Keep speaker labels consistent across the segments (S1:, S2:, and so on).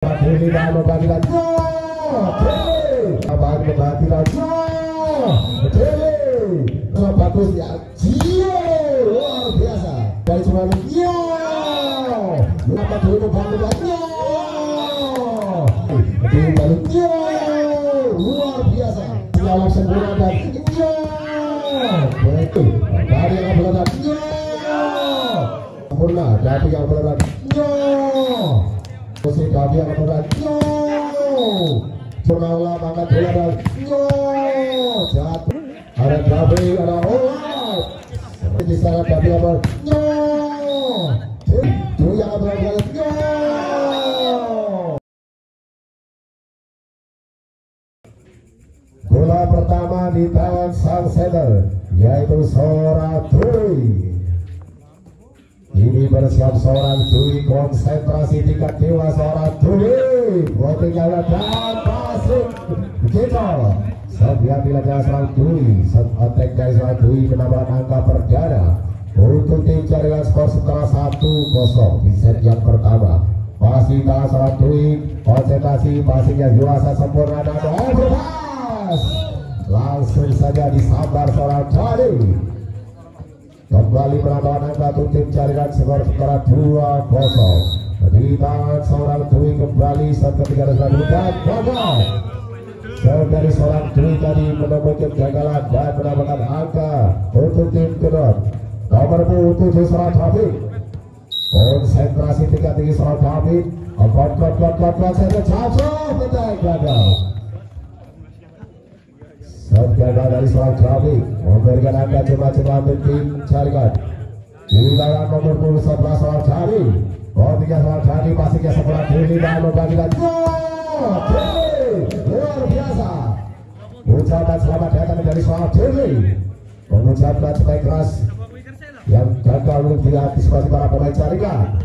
S1: Ini dan membagi lagi. Abang membagi lagi. Bagus ya. Luar biasa. Dari cuma yo. Apa dulu membagi lagi. Luar biasa. Dalam sempurna dan betul. Dari yang berada sempurna. Dari yang berada musik kami yang berada Purnawala mangkat bola dan jatuh. Ada Dabi, ada Olah. Di sana Dabi apa? Itu yang berada. Bola pertama di tangan sang setter, yaitu seorang Dwi. Ini bersiap seorang Dwi, konsentrasi tingkat dewa seorang Dwi. Botingnya dan pasir begitu. Sebiar dilakukan seorang Dwi, set attack dari seorang Dwi menambahkan angka perdana untuk tim jaringan skor setara 1-0 di set yang pertama. Masih tangan seorang Dwi, konsentrasi passingnya juasa sempurna dan overpass. Langsung saja disambar seorang Dwi. Kembali menambahkan angka untuk tim jaringan skor setara 2-0 di tangan seorang Dwi. Kembali set ketiga dan gagal. Dari seorang Dwi tadi menemukan kegagalan dan menambahkan angka untuk tim kedua. Nomor 7 seorang David. Konsentrasi tingkat tinggi seorang David. Kuat saya jatuh betul gagal. Gagal dari seorang David memberikan angka cuma untuk tim jaringan. Di dalam nomor 11 seorang David. Tiga seorang David pastinya seorang Dwi dan membagikan luar biasa. Ucapan selamat datang dari seorang Dwi. Mengucapkan supaya keras yang gagal untuk diantisipasi para pemain jaringan.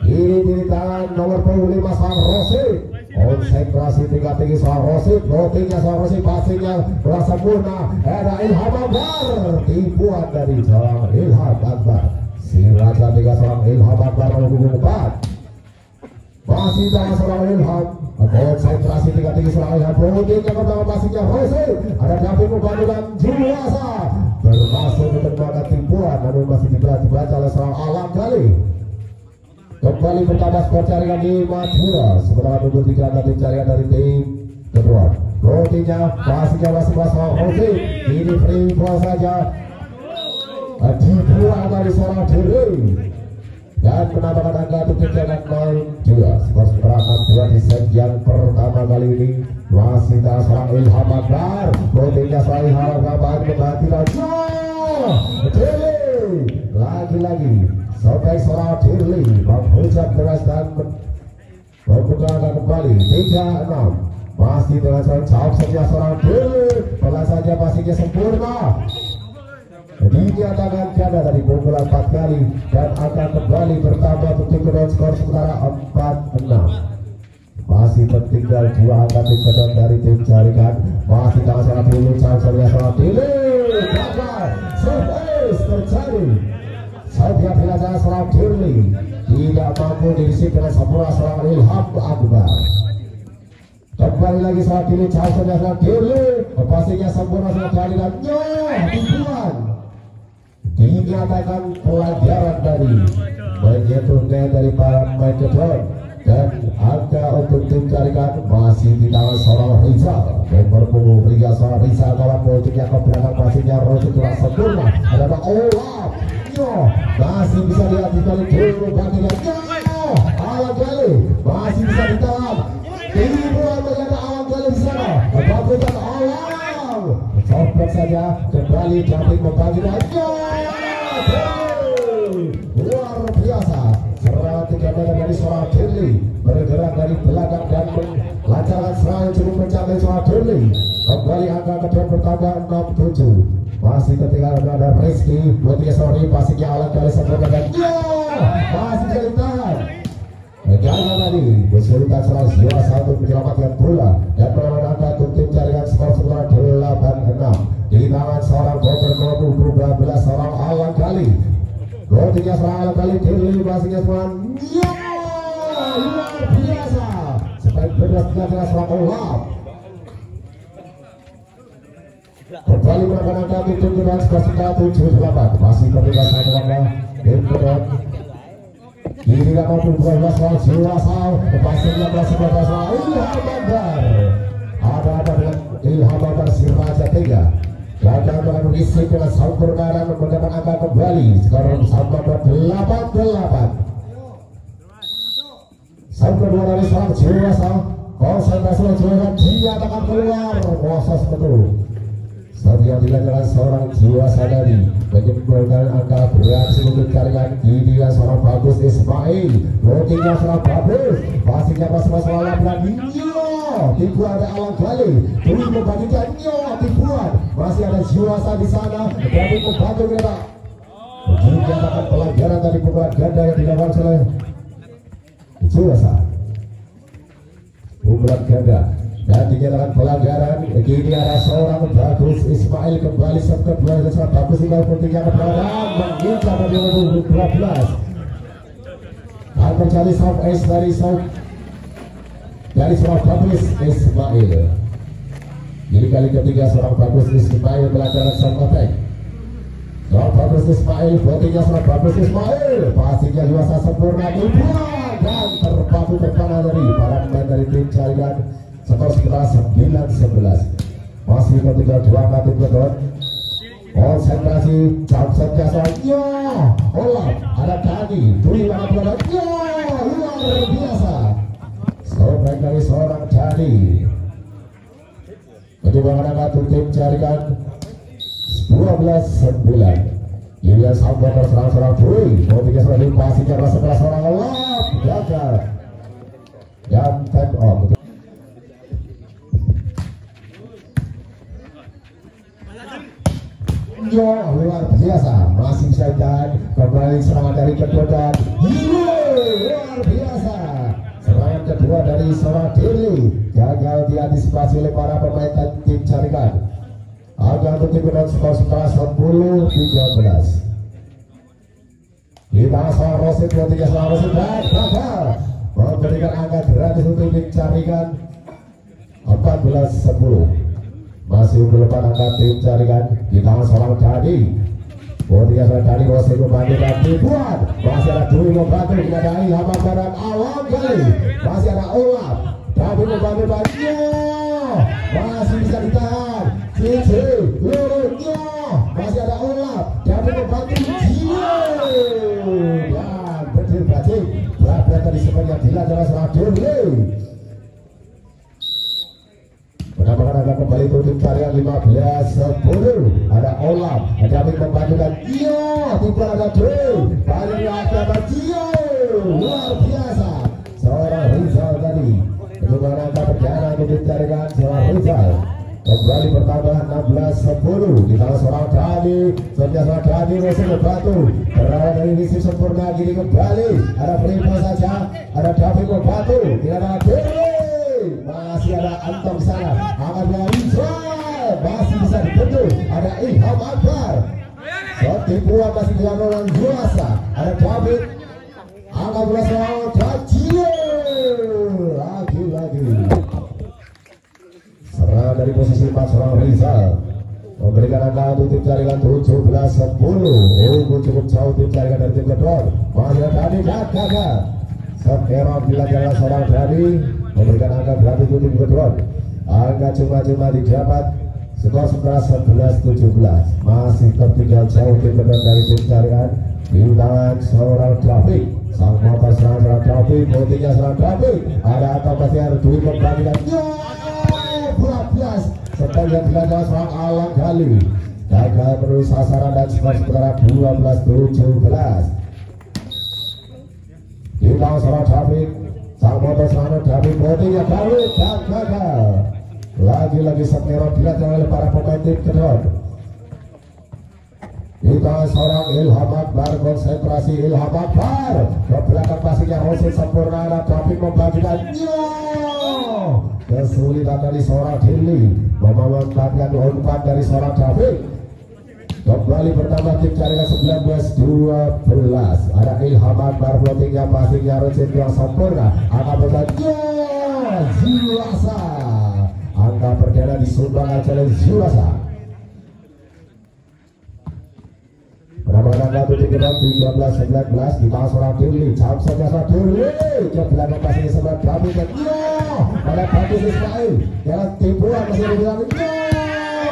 S1: Ini di tangan nomor 25 seorang Rosi. Konsentrasi tingkat tinggi seorang Rosi. Lotingnya seorang Rosi pastinya berasa sempurna. Ada Ilham Akbar. Tipuan dari seorang Ilham Akbar. Si Raja tiga seorang Ilham Akbar nomor 4. Masih tangan seorang Ilham. Konsentrasi tingkat tinggi seorang Ilham. Lotingnya pertama pastinya Rosi. Ada David membantu dan Juwasa. Berhasil menerima tipuan namun masih dibaca oleh seorang Alam Gali. Kembali bertambah skor jaringan di Madura. Sementara nomor 3 nanti jaringan dari tim kedua. Rotinya pastinya masih seorang Rosi. Ini free ball saja. Dibuang dari seorang Dwi dan menambahkan angka untuk tim jaringan 0-2. Skor sementara 6-2 di set yang pertama kali ini. Masih tak seorang Ilham Akbar. Rotinya seorang Ilham Akbar mengganti lagi sampai seorang Dirli menghujat keras dan membuka kembali 3-6. Masih dengan seorang jawab saja seorang Dirli. Pelan saja pastinya sempurna. Dinyatakan ganda dari pukulan 4 kali dan akan kembali bertambah untuk kedua skor sementara 4-6. Masih tertinggal 2 angka tim kedua dari tim jaringan. Masih dengan seorang Dirli, jawab saja seorang Dirli. Gagal, surprise terjadi. Saya belajar seorang Dirli tidak mampu diisi dengan sempurna seorang Ilham Akbar. Kembali lagi seorang Dirli, jauh saja seorang Dirli. Pastinya sempurna seorang kali dan tipuan. Dinyatakan pelajaran dari menyentuhnya dari para pemain kedua dan angka untuk tim jaringan masih di tangan seorang Rizal. Nomor punggung Rizal seorang Rizal kawan politiknya keberangkat pastinya Rosi kurang sempurna. Ada Olaf. Masih bisa diantisipasi dulu bagiannya. Alam Gali masih bisa ditahan. Tibuan bagaimana Alam Gali di sana. Bagusan Alam. Copot saja kembali David membagi lagi. Luar biasa. Serangan 3 meter dari seorang Dirli bergerak dari belakang dan melancarkan serangan cukup mencapai seorang Dirli. Kembali angka kedua bertambah 6-7. Masih ketinggalan ada Rizky. Buatnya sorry pastinya Alam Gali sempurna dan masih jadi tahan. Gagal tadi kesulitan seorang Juwasa untuk menyelamatkan bola dan menambahkan angka untuk tim jaringan skor sementara 8-6 di tangan seorang Bogor Kobu 12 seorang Alam Gali. Rotinya seorang Alam Gali Dirli pastinya seorang luar biasa. jelas seorang Olaf. Kembali melakukan angka itu dengan skor 78. Masih terlibat satu angka tim kedua. Kiri dan maupun 12 soal jiwa soal pasirnya belas soal Ilham Bandar. Ada dengan Ilham Bandar si Raja Tega. Gagal dengan mengisi dengan sempurna dan mendapat angka kembali. Sekarang sampai 88. Sang kedua dari seorang jiwa soal konsentrasi jiwa dia akan keluar. Proses betul. Setelah dilakukan seorang jiwa sadari menyempurnakan angka beraksi untuk carikan dia seorang Bagus Ismail. Votingnya seorang Bagus pastinya pas-pas lawan tipu ada Alang Kali Dwi membagikan tipuan masih ada jiwa di sana tapi membantu kita menciptakan pelanggaran dari pukulan ganda yang dilakukan oleh jiwa pukulan ganda dan dinyatakan pelanggaran. Kini ada seorang Bagus Ismail kembali set kedua dari seorang Bagus Ismail pentingnya pelanggaran mengincar dari nomor 12 dan mencari soft ace dari seorang Bagus Ismail. Ini kali ketiga seorang Bagus Ismail pelanggaran soft attack. Seorang Bagus Ismail pentingnya seorang Bagus Ismail pastinya luasa sempurna dibuang dan terpatu terpana dari para pemain dari tim jaringan. Skor sekitar 9-11. Masih ketiga dua angka tim kedua. Konsentrasi jam setnya soalnya Olaf ada Dani Dwi banget luar biasa. Skor baik dari seorang Dani. Kedua angka tim jaringan 12-9. Yulian Sambo terserang seorang Dwi. Mobilnya sudah dipasikan setelah seorang Olaf gagal dan time off. Luar biasa masih saja kembali serangan dari kedua dan luar biasa serangan kedua dari seorang Dili gagal diantisipasi oleh para pemain tim jaringan. Agak untuk tim skor setelah 10-13. Kita seorang Rosid 23 seorang Rosid dan gagal memberikan angka gratis untuk tim jaringan 14-10. Masih berlepas angka tim jaringan di tangan seorang Dani. Kemudian seorang Dani masih membantu dan dibuat. Masih ada Dwi membantu tidak ada Ilham Bandar awal kali. Masih ada Olaf. Dani membantu dan masih bisa ditahan. Cici lurutnya masih ada Olaf. Dani membantu dan berjil-bajil berat tadi sebenarnya dilakukan seorang Duli. Menambahkan agak kembali untuk carian 15-10. Ada Olaf, ada Amik membantukan tiba ada Dwi. Banyak ada Gio. Luar biasa. Seorang Rizal tadi. Penurunan angka berjalan untuk carian seorang Rizal. Kembali bertambah 16-10 di tangan seorang Dani. Sebenarnya seorang Dani masih membantu. Berawal dari misi sempurna gini kembali. Ada Prima saja. Ada David membantu. Tidak ada Dwi. Masih ada Anton sana. Ada Rizal. Masih bisa dibentuk. Ada Ilham Akbar. Tipuan masih dilakukan Juasa. Ada David. Angka belas lawan Kacil. Lagi-lagi. Serangan dari posisi 4 seorang Rizal. Memberikan angka untuk tim jaringan 17-10. Cukup jauh tim jaringan dari tim kedua. Masih ada Dani gagal. Sekarang dilakukan seorang Dani. Memberikan angka berarti untuk tim kedua. Angka cuma didapat. Skor 11-17. Masih tertinggal jauh tim kedua dari tim jaringan. Di tangan seorang David. Sang motor seorang David. Motinya seorang David. Ada angka pasti harus Dwi membagikan. 12 sepanjang dilakukan seorang Alang Kali. Gagal terus sasaran dan skor sementara 12-17. Di tangan seorang David. Sang motor seorang David. Motinya David dan gagal. Lagi-lagi Sekero dilakukan oleh para pemain tim kedua. Kita seorang Ilham Akbar, konsentrasi Ilham Akbar ke belakang pastinya Rosid sempurna dan David membagikan kesulitan dari seorang Dili memanfaatkan umpan dari seorang David. Kembali bertambah tim jaringan 19-12. Ada Ilham Akbar, floatingnya pastinya Rosid yang sempurna akan bertanya perdana disumbang challenge Jiwasa. Penambahan angka tutup kedua 13-19 di tangan seorang Dirli. Jauh saja seorang Dirli ke belakang pastinya sebelah David dan pada bagus Ismail jalan tipuan masih dibilang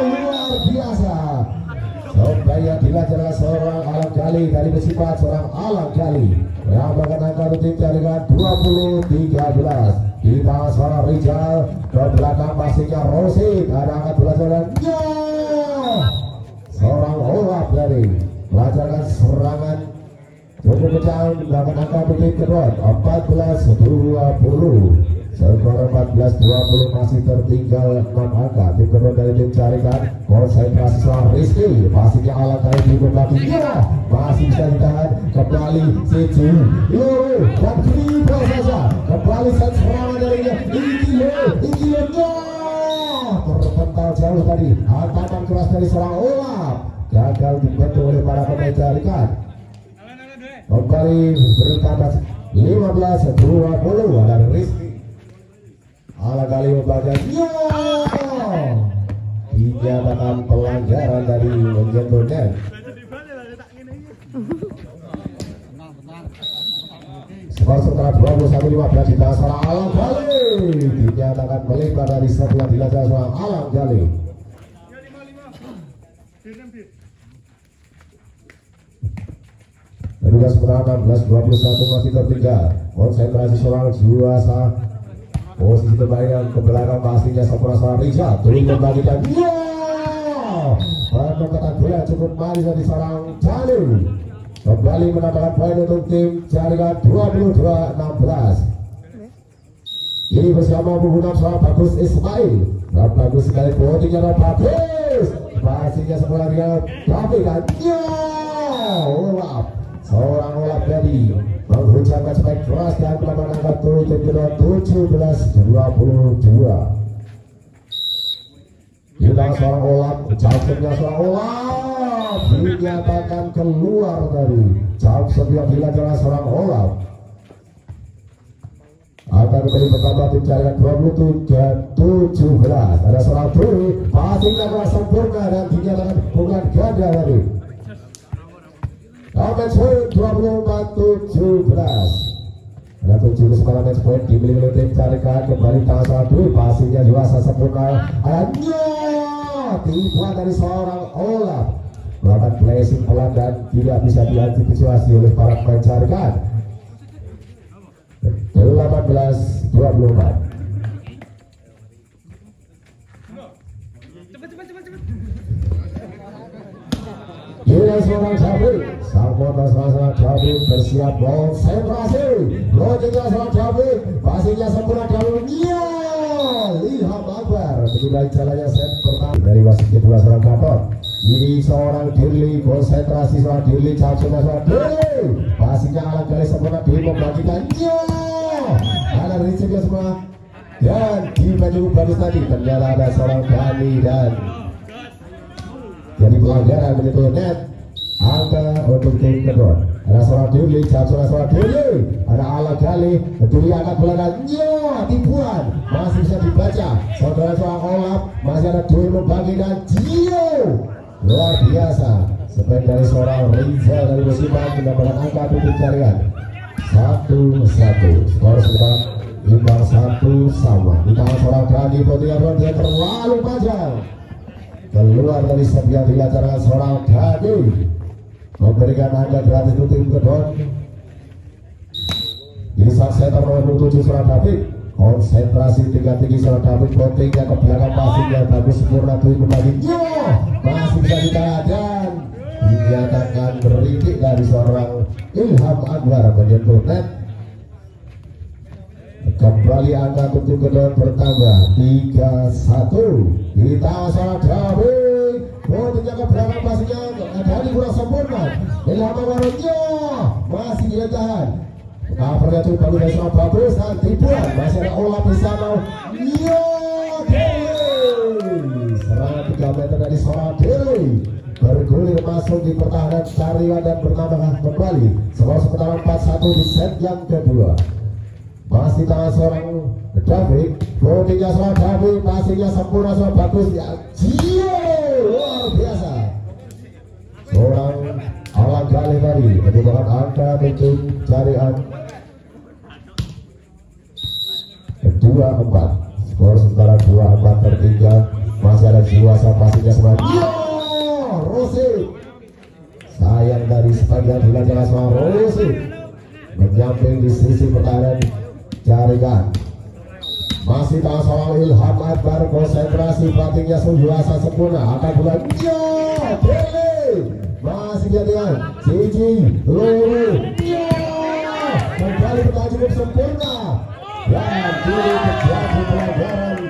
S1: luar biasa. Supaya dilancarkan seorang Alam Gali dari bersifat seorang Alam Gali. Penambahan angka tutup jaringan 20-13 di tangan seorang Rizal ke belakang pastinya Rosid. Ada angka belajaran seorang Olaf dari melancarkan serangan cukup kencang dengan angka tutup kedua 14-20. Skor 14-20 masih tertinggal 6 angka. Tim kedua dari tim Carikan konsentrasi seorang Rizky pastinya Alam kali di berbagi masih bisa ditahan kembali Siju Loro dan Kribo saja kembali set serangan darinya Ikilo terpental jauh tadi hantaman keras dari seorang Olaf gagal dibantu oleh para pemain Carikan. Kembali bertambah 15-20 ada Rizky Alam kali membagian dinyatakan pelanggaran dari menyentuh net. Skor setelah 21-15 di tangan seorang Alam Gali dinyatakan melebar dari setelah dilakukan seorang Alam Gali. Kedua sementara 16-21 masih tertinggal. Konsentrasi seorang Jiwasa. Posisi terbaik ke belakang pastinya sempurna seorang Rizal. Turun membagikan penempatan bola cukup manis dari seorang Gali. Kembali menambahkan poin untuk tim Jaringan 22-16. Ini bersama menggunakan seorang Bagus Ismail. Bagus sekali boardingnya bagus. Pastinya sempurna dia tapi dan Olaf. Seorang Olaf dari menghujamkan spek keras dan melakukan angka tutup kedua 17-22. Kita seorang Olaf, jauhnya seorang Olaf dinyatakan keluar dari jauh setiap dilakukan seorang Olaf. Akan kembali bertambah tim Jaringan 23-17. Ada seorang Duri, passingnya kurang sempurna dan dinyatakan bukan ganda tadi. Match point 24-17. Ada 7 kesempatan match point dimiliki oleh tim Carikan. Kembali tangan seorang Duri, passingnya Jiwasa sempurna. Tipuan dari seorang Olaf melakukan placing pelan dan tidak bisa diantisipasi oleh para pemain Carikan. 18-24. Gila seorang David, sang motor seorang David bersiap konsentrasi. Loncengnya seorang David, passingnya sempurna David. Ilham Akbar menjadi jalannya set pertama dari wasit kedua seorang Gatot. Ini seorang Dirli, konsentrasi seorang Dirli, cacungnya seorang Dirli. Passingnya Alam Gali sempurna Dirli membagikan. Ada Rizky semua dan di baju bagus tadi ternyata ada seorang Gali dan jadi pelanggaran menyentuh net. Angka untuk tim kedua ada seorang Dirli, cacungnya seorang Dirli, ada Alam Gali, Dirli angkat bola dan tipuan masih bisa dibaca. Saudara seorang Olaf masih ada Dirli membagi dan luar biasa. Spek dari seorang Rizal dari Musiman mendapatkan angka tutup Jaringan 1-1. Skor sudah imbang 1 sama. Di tangan seorang Gandhi Potiawan dia terlalu panjang. Keluar dari set yang dilancarkan seorang Gandhi. Memberikan angka gratis untuk tim kedua. Ini saat setter nomor 7 seorang David. Konsentrasi tinggi seorang David. Pentingnya ke belakang passingnya bagus sempurna tuh kembali. Masih bisa ditahan dan dinyatakan beritik dari seorang Ilham Akbar menyentuh net. Kembali angka tutup kedua bertambah 3-1. Di tangan seorang David, bola ke belakang pastinya dari kurang sempurna. Ilham Akbar masih ditahan. Covernya cukup bagus dari seorang bagus dan tipuan masih ada Olaf di sana. Serangan 3 meter dari seorang Dirli bergulir masuk di pertahanan Jaringan dan bertambah kembali. Skor sementara 4-1 di set yang kedua. Masih tangan seorang David, boardingnya seorang David, passingnya sempurna, seorang bagus ya, luar biasa. Seorang Alang Gali tadi menyumbangkan angka untuk carian 2-4. Skor sementara 2-4 tertinggal. Masih ada Jiwasa, passingnya seorang Rosi. Sayang dari sebagian dilancarkan seorang Rosi menyamping di sisi pertahanan jaringan. Masih tangan seorang Ilham Akbar, konsentrasi batinnya Jiwasa sempurna akan bulan masih jadian Cici Luru kembali bertahan cukup sempurna dan kini terjadi pelanggaran.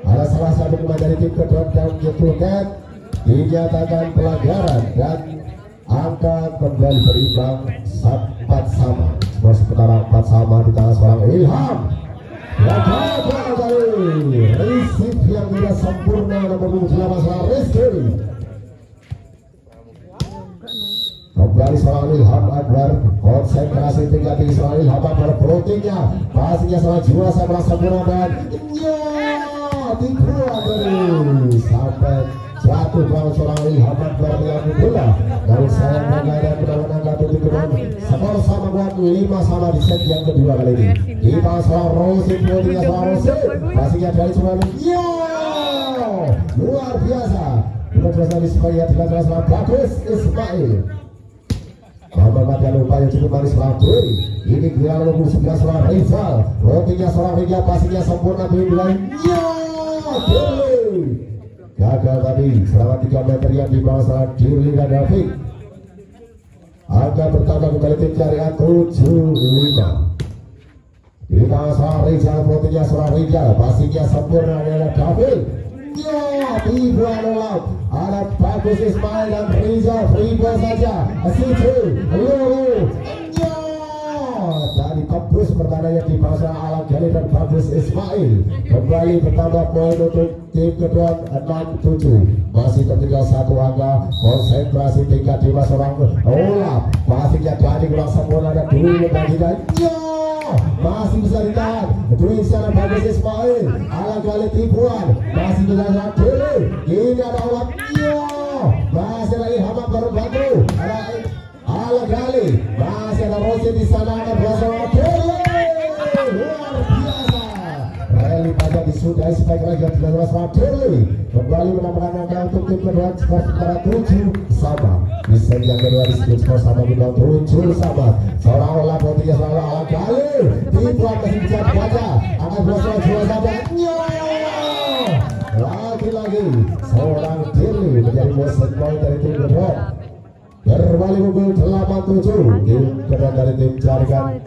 S1: Ada salah satu pemain dari tim kedua yang menyentuhkan, dinyatakan pelanggaran dan angka kembali berimbang 4 sama. Skor sementara 4 sama di tangan seorang Ilham. Gagal kali receive yang tidak sempurna nomor 28 seorang Rizky. Kembali seorang Ilham Akbar, konsentrasi tingkat tinggi seorang Ilham Akbar, floatingnya passingnya seorang Jiwasa merasa sempurna dan dibuang dari sampai jatuh lawan seorang Ilham Akbar dengan bola. Namun sayang mengadang menang tutup kedua. Skor sama buat 5 sama di set yang kedua kali ini. Di tangan seorang Rosi, floatingnya seorang Rosi, passingnya dari seorang luar biasa. Bukan terasa di supaya dilancarkan seorang Bagus Ismail. Muhammad yang upaya cukup manis Lakui. Ini kira nomor 19 seorang Rizal, floatingnya seorang Rizal, passingnya sempurna bilangnya gagal tadi. Selama 3 meter yang di bawah seorang Dirli dan David. Angka bertambah kembali tim carian 75. Di bawah seorang Rizal, floatingnya seorang Rizal, passingnya sempurna adalah David. Dibuang oleh ada Bagus Ismail dan Rizal, free ball saja. Situ Lulu dari tembus pertandingan di masa Alang Gali dan Bagus Ismail. Kembali bertambah poin untuk tim kedua 67. Masih tertinggal 1 angka. Konsentrasi tingkat di masa orang Olaf. Passingnya dari kurang sempurna dan dulu bagi dan masih bisa ditahan. Dwi sana Bagus Ismail. Alang Gali tipuan. Masih bisa ditahan. Ini ada Olaf. Masih lagi Hamad baru bantu. Ada Alang Gali. Masih ada Rosi di sana. Ada berasal luar biasa. Rally pajak disudahi spike lagi dan Dirli kembali menambahkan angka untuk tim kedua. Skor sementara 7 sama. Di set yang kedua di skor sama di 7 sama. Seorang olah potinya seorang Alang Gali. Dibuat masih bisa dibaca. Akan berasal jual saja. Lagi-lagi seorang Dirli menjadi bosen poin dari tim kedua. Berbalik unggul 87. Tim kedua dari tim jaringan.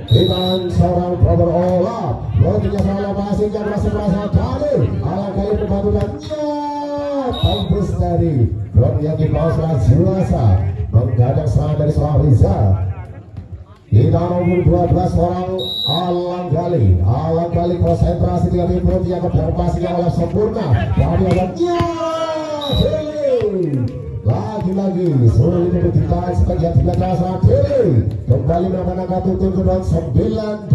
S1: Dengan seorang Robert Olaf, floatingnya seorang passingnya merasa kali. Alang Gali membantu dan tembus dari blok yang di bawah seorang Jiwasa, menggadang serangan dari seorang Rizal. Di nomor 12 seorang Alang Gali. Alang Gali konsentrasi dengan tim yang kebetulan passingnya oleh sempurna. Dari lagi-lagi sulit untuk ditahan sebagian tidak terasa. Kembali melakukan angka tutup kedua 98.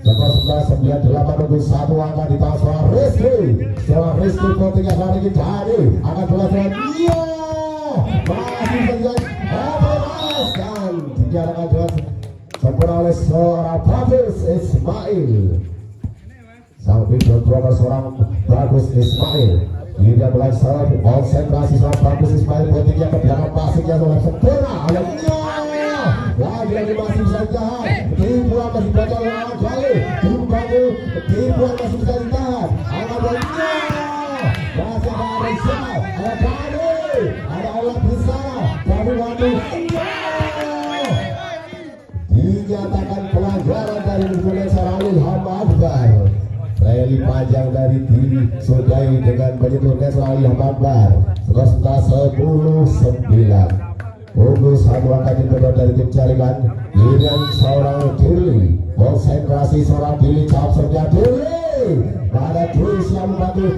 S1: Skor sementara 98 untuk 1 angka di tangan seorang Rizky. Seorang Rizky floatingnya hari ini dari akan belajar masih dengan dan dinyatakan dengan sempurna oleh seorang Bagus Ismail. Sang video drummer seorang Bagus Ismail. Hingga mulai serve, konsentrasi seorang Bagus Ismail, floatingnya ke belakang, passingnya oleh sempurna. Lagi-lagi masih bisa ditahan. Dibuang masih baca oleh Alang Gali. Dibuang masih bisa ditahan. Alang Gali masih ada Rizal, ada Gali, ada Olaf di sana. Dari waktu dinyatakan pelanggaran dari kemudian seorang Ilham Akbar. Rally panjang dari diri Sudai dengan menyentuhkan seorang Ilham Akbar. Skor sementara 10-9. Unggul 1 angka di kedua dari tim jaringan. Dengan seorang Dirli, konsentrasi seorang Dirli, capsernya Dirli. Pada Dwi siap membantu.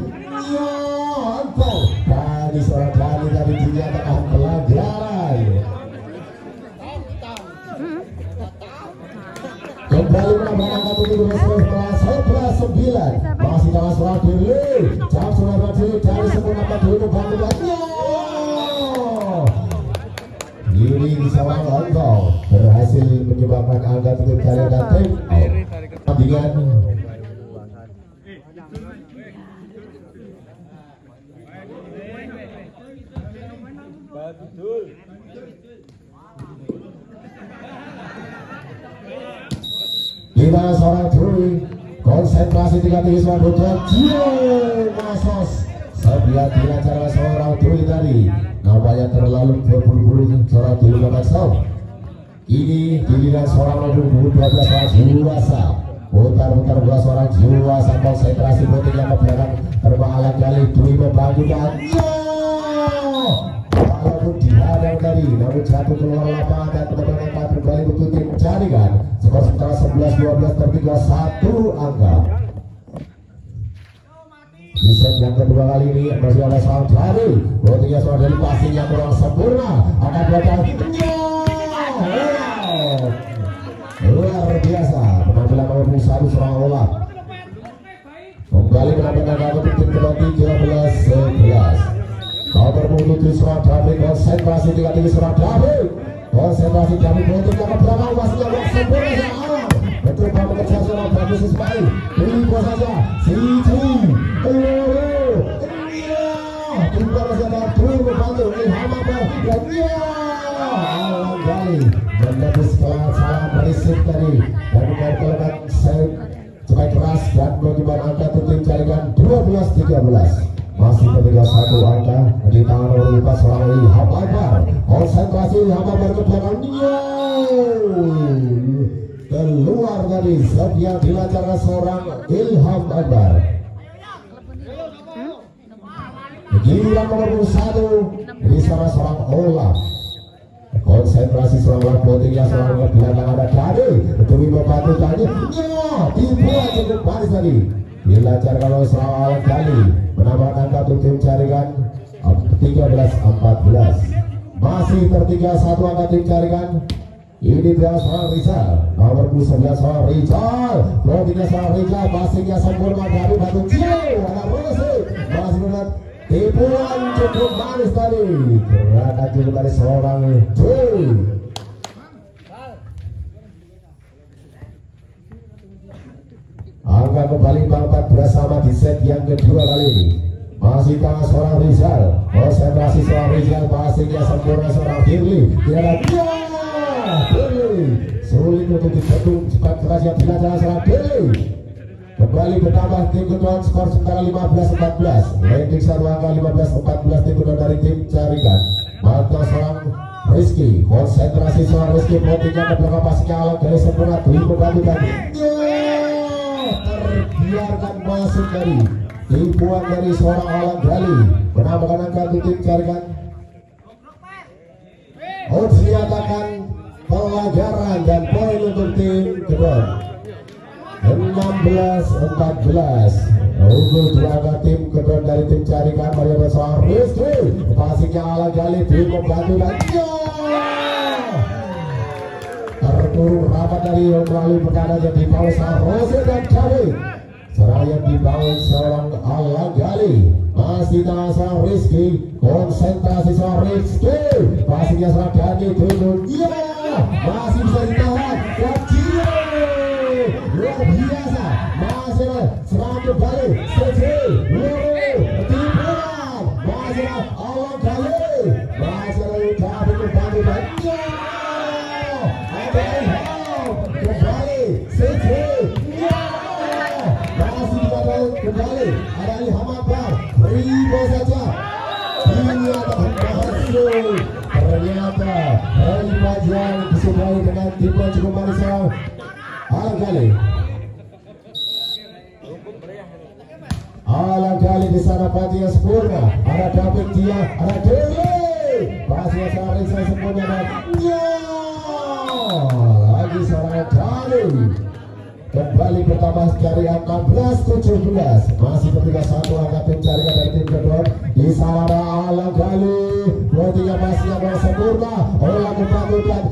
S1: Antar dari seorang Dali dari dinyatakan pelanggaran. kembali menambahkan angka 11-9 masih dalam seorang Dirli jam sudah berdiri dari sempurna dulu bantuannya ini seorang Longgong berhasil menyebabkan angka tutup dari tim pertandingan. Kita seorang Dwi konsentrasi 3 tinggi suara butuh Masos sebelah dilancarkan seorang Dwi tadi nampaknya terlalu berburu-buru seorang Dwi Masos. Ini dilihat seorang nomor 12 orang juasa putar-putar bola seorang juasa konsentrasi putih yang ke belakang terbang kali Dwi membangunkan walaupun dihadang tadi namun jatuh keluar lapangan dan teman-teman kembali untuk tim jaringan skor sementara 11-12 tertinggal 1 angka. Di set yang kedua kali ini masih ada seorang dari botinya seorang dari passing yang kurang sempurna akan datang luar biasa penampilan nomor 1 seorang Olaf kembali menampilkan nomor tim kedua 13-11 nomor 7 seorang David konsentrasi 3 tinggi seorang David konsentrasi David botinya ke belakang masih yang sempurna seorang mencoba mengejar seorang bagus Ismail pilih saja Siti kita masih ada Dwi membantu Ilham Akbar dan alang kali menembus salah berisik tadi dan mengatakan set cepat keras dan bagaimana angka tim jaringan 12-13 masih ketiga 1 angka di tangan nomor 4 seorang Ilham Akbar konsentrasi Ilham Akbar ke belakang keluar tadi set yang dilancarkan seorang Ilham Akbar. Giliran nomor 1 di sana seorang Olaf konsentrasi seorang botingnya seorang ke belakang ada Dade demi membantu tadi dibuat cukup manis tadi dilancarkan oleh seorang Olaf kali menambahkan angka tim jaringan 13-14 masih tertinggal 1 angka tim jaringan. Ini dia seorang Rizal nomor 9 seorang Rizal botingnya seorang Rizal passingnya sempurna dari batu Cio ada Rosi masih menang tipuan cukup manis tadi gerakan cukup dari seorang Dwi. Angka kembali 14 sama di set yang kedua kali ini masih tangan seorang Rizal konsentrasi seorang Rizal passingnya sempurna seorang Dirli tidak ada Dirli sulit untuk dibendung cepat keras yang dilancarkan seorang Dirli kembali bertambah tim kedua skor sementara 15-14 landing 1 angka 15-14 tim kedua dari tim jaringan mata seorang Rizky konsentrasi seorang Rizky botingnya ke belakang pasnya alam dari sempurna Dwi membantu tadi terbiarkan masuk dari tipuan dari seorang Alam Gali menambahkan angka tim jaringan dinyatakan pelanggaran dan poin untuk tim kedua 16-14 unggul 2 angka tim kedua dari tim jaringan Mario seorang Rizky passingnya Alam Gali Dwi membantu dan terturun rapat dari melalui perkara yang dibawa seorang Rose dan David seraya dibawa seorang Alang Gali masih tangan seorang Rizky konsentrasi seorang Rizky passingnya seorang Dani turun masih bisa ditahan dan luar biasa masih serangan kembali Sejri tipuan masih Alang Gali masih David membantu dan kembali Sejri kembali ada Ilham Akbar ribu saja ternyata Remajan disudahi dengan tipuan cukup manis Alang Gali Alang Gali di sana pastinya sempurna ada David dia ada Dewi pastinya seorang Rizal sempurna dan lagi seorang Dani kembali bertambah dari angka 16-17 masih ketiga 1 angka tim jaringan dari tim kedua di sana Alang Gali botingnya masih yang sempurna oleh membantu dan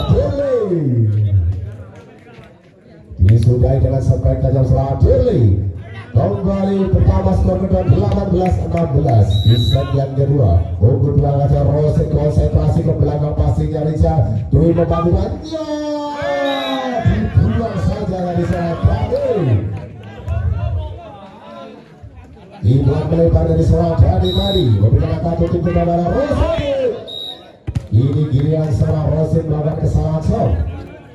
S1: Dili disudahi dengan strike tajam serangan Dirli. Kembali pertama skor kedua 18-16 di set yang kedua. Unggul belakang aja Rose, konsentrasi ke belakang passingnya Riza. Dwi membangunnya dibuang saja dari sana Tadi. Dibuang melebar dari seorang tadi memberikan angka tutup kepada Rose. Ini giliran seorang Rose melakukan kesalahan shot.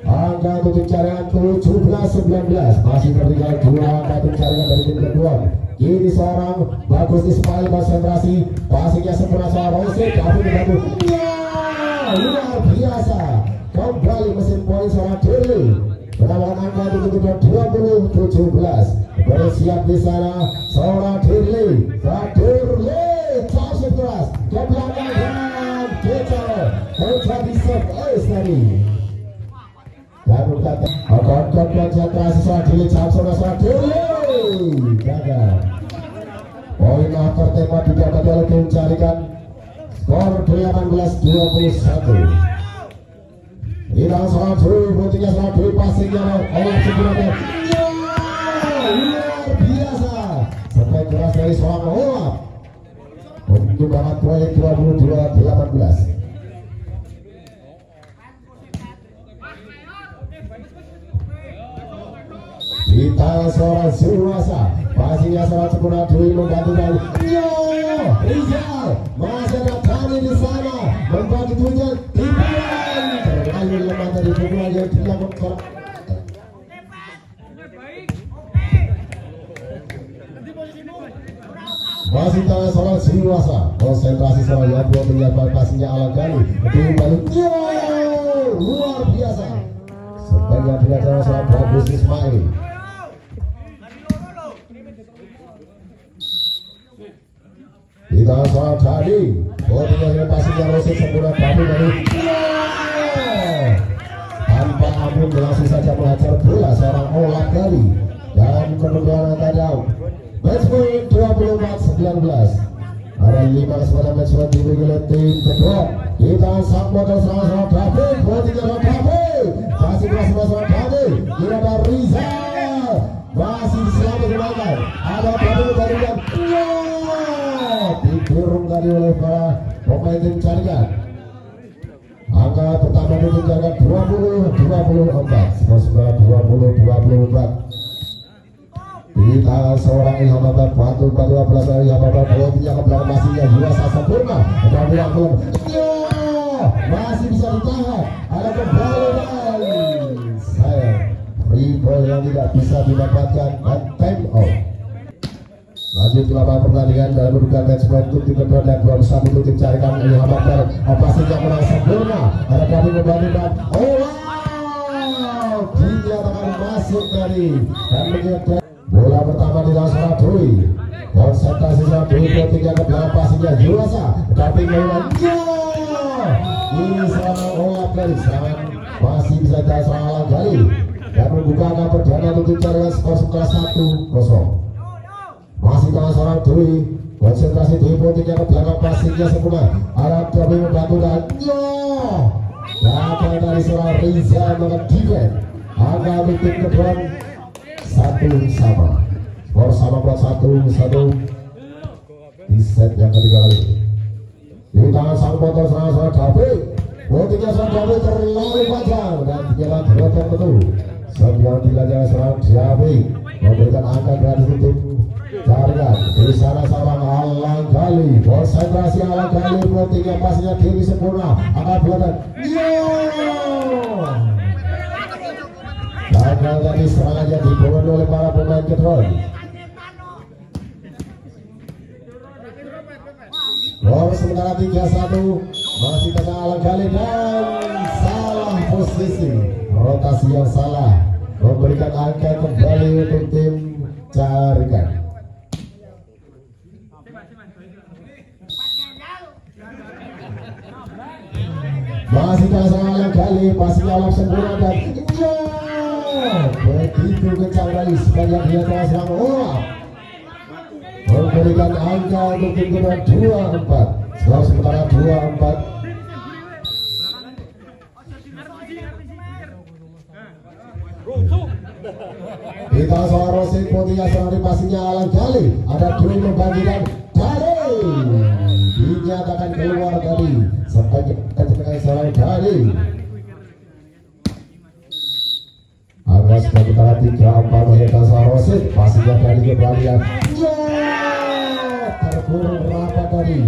S1: Angka tutup jaringan 17-19 masih tertinggal 2 angka tutup jaringan dari tim kedua. Kini seorang Bagus Ismail konsentrasi, passingnya sempurna seorang Rose, tapi dibantu luar biasa. Kembali mesin poin seorang Dirli menambahkan angka tutup kedua 20-17. Bersiap di sana seorang Dirli charge keras ke belakang dan kejar menjadi serve tadi. Dan berkata akan konsentrasi seorang Dirli seorang Dirli gagal. Poin after tembak didapat oleh tim Jarigan. Skor 18-21. Hilang seorang Dirli, berikutnya seorang Dirli passingnya oleh sebenarnya luar biasa. Sampai keras dari seorang Olaf untuk banget poin 22-18. Di tangan seorang Suwasa, passingnya seorang sempurna Dwi membantu dari Rizal masih ada Tani di sana membantu tujuan dibuang terlalu lemah dari pukulan yang dilakukan. Masih tangan seorang Suwasa, konsentrasi seorang Yabro menyiapkan passingnya ala Gali dibantu luar biasa. Sebagian tidak seorang Bagus Ismail. Di tangan seorang tadi tinggal passingnya Rose sempurna tapi dari tanpa ampun langsung saja menghajar bola seorang Olak Gali dan kemudian touchdown. Match point 24-19. Ada 5 kesempatan match point dimiliki oleh tim kedua. Di tangan sang modal seorang David, seorang David masih keras seorang David. Tidak ada Rizal masih selalu digunakan. Ada David dari yang dikurung tadi oleh para pemain tim Jarigan. Angka pertama tim Jarigan 20-24, skor 20-24. Di tangan seorang Ilham Abad batu 12 Ilham Abad bola ke belakang masihnya Yuasa sempurna dan bilang belum masih bisa ditahan. Ada kembali saya free ball yang tidak bisa didapatkan dan time out. Lanjut ke lapangan pertandingan dalam berbuka match point untuk tim kedua dan 21 untuk tim Jarigan. Ilham Abad passingnya menang sempurna. Ada kami membantu dan dinyatakan masuk dari dan menyertai. Bola pertama di tangan seorang Dwi. Konsentrasi seorang Dwi ketika ke belakang passingnya Yuasa tapi melawan ini serangan Olaf dari serangan masih bisa jadi seorang Alang Gali dan membuka angka perdana untuk Jarigan skor 1-0. Masih tangan seorang Dwi. Konsentrasi Dwi ketika ke belakang passingnya sempurna. Arab Dwi membantu dan datang dari seorang Rizal dengan defense. Angka untuk tim kedua 1-1, skor sama buat 1-1 di set yang ketiga kali. Di tangan sang motor serangan David, botingnya sang David terlalu panjang dan jalan terletak betul. Sebiang dilajang serang David memberikan angka gratis untuk Jarigan. Di sana seorang Alang Gali, konsentrasi Alang Gali, botingnya pasnya kiri sempurna, angka belakang. Gagal tadi serangannya dibawa oleh para pemain kedua. Skor sementara 3-1 masih tengah Alang Gali dan salah posisi, rotasi yang salah memberikan angka kembali untuk tim Jarigan. Masih tengah Alang Gali, passingnya Alang sempurna dan begitu kencang kali sepanjang dia telah serang Olaf memberikan angka untuk tim kedua 2-4. Skor sementara 2-4. Di tangan seorang Rosin putihnya serang dipasinya Alang Gali. Ada Dwi membagikan Gali. Dinyatakan keluar tadi sebagai kecepatan seorang Gali. Angka sekitar 3-4 menit seorang Rosin. Pasinya Gali kembalian. Terkurung rapat tadi.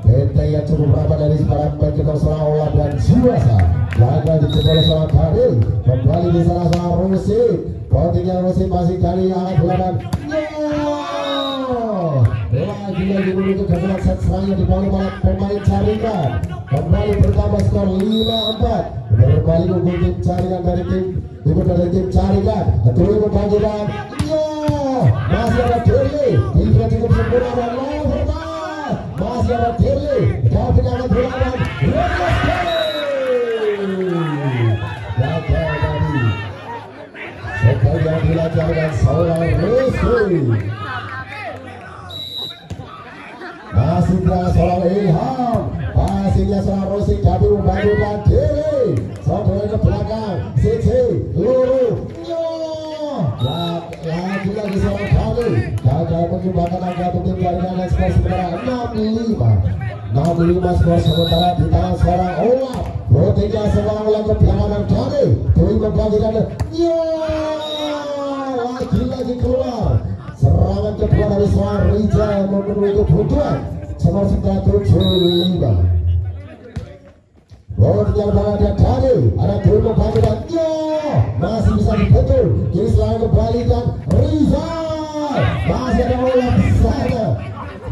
S1: PT yang cukup rapat dari sekarang bagi seorang Olah dan Jiwasa. Jaga dicepat seorang Gali. Kembali di sana seorang Rosin. Potingnya Rosin masih Gali arah belakang. Lagi menuju ke gerak set serangan di bawah oleh pemain Caringan. Kembali bertambah skor 5-4. Berbalik unggul tim Caringan dari tim Caringan. Terus membagikan. Masih ada Deli. Tidak cukup sempurna dan masih ada Deli. Tapi jangan berlawan. Gagal tadi. Sekali yang dilancarkan seorang Rizky. Masih seorang Ilham. Pastinya seorang Rosin tapi membantukan Deli. Saudara ke belakang. Sisi luru. Lagi seorang Gali. Gagal menyumbangkan angka untuk tim Caringan dan skor sementara 6-5 skor sementara di tangan seorang Olaf. Rotinya seorang Olaf ke belakang Gali. Dwi membagikan. Lagi keluar. Serangan kedua dari seorang Rizal memenuhi kebutuhan. Skor sementara 7-5. Rotinya berada Gali. Ada Dwi membagikan. Masih bisa dibetul. Kini serangan kembali dan Rizal. Masih ada Olaf saja.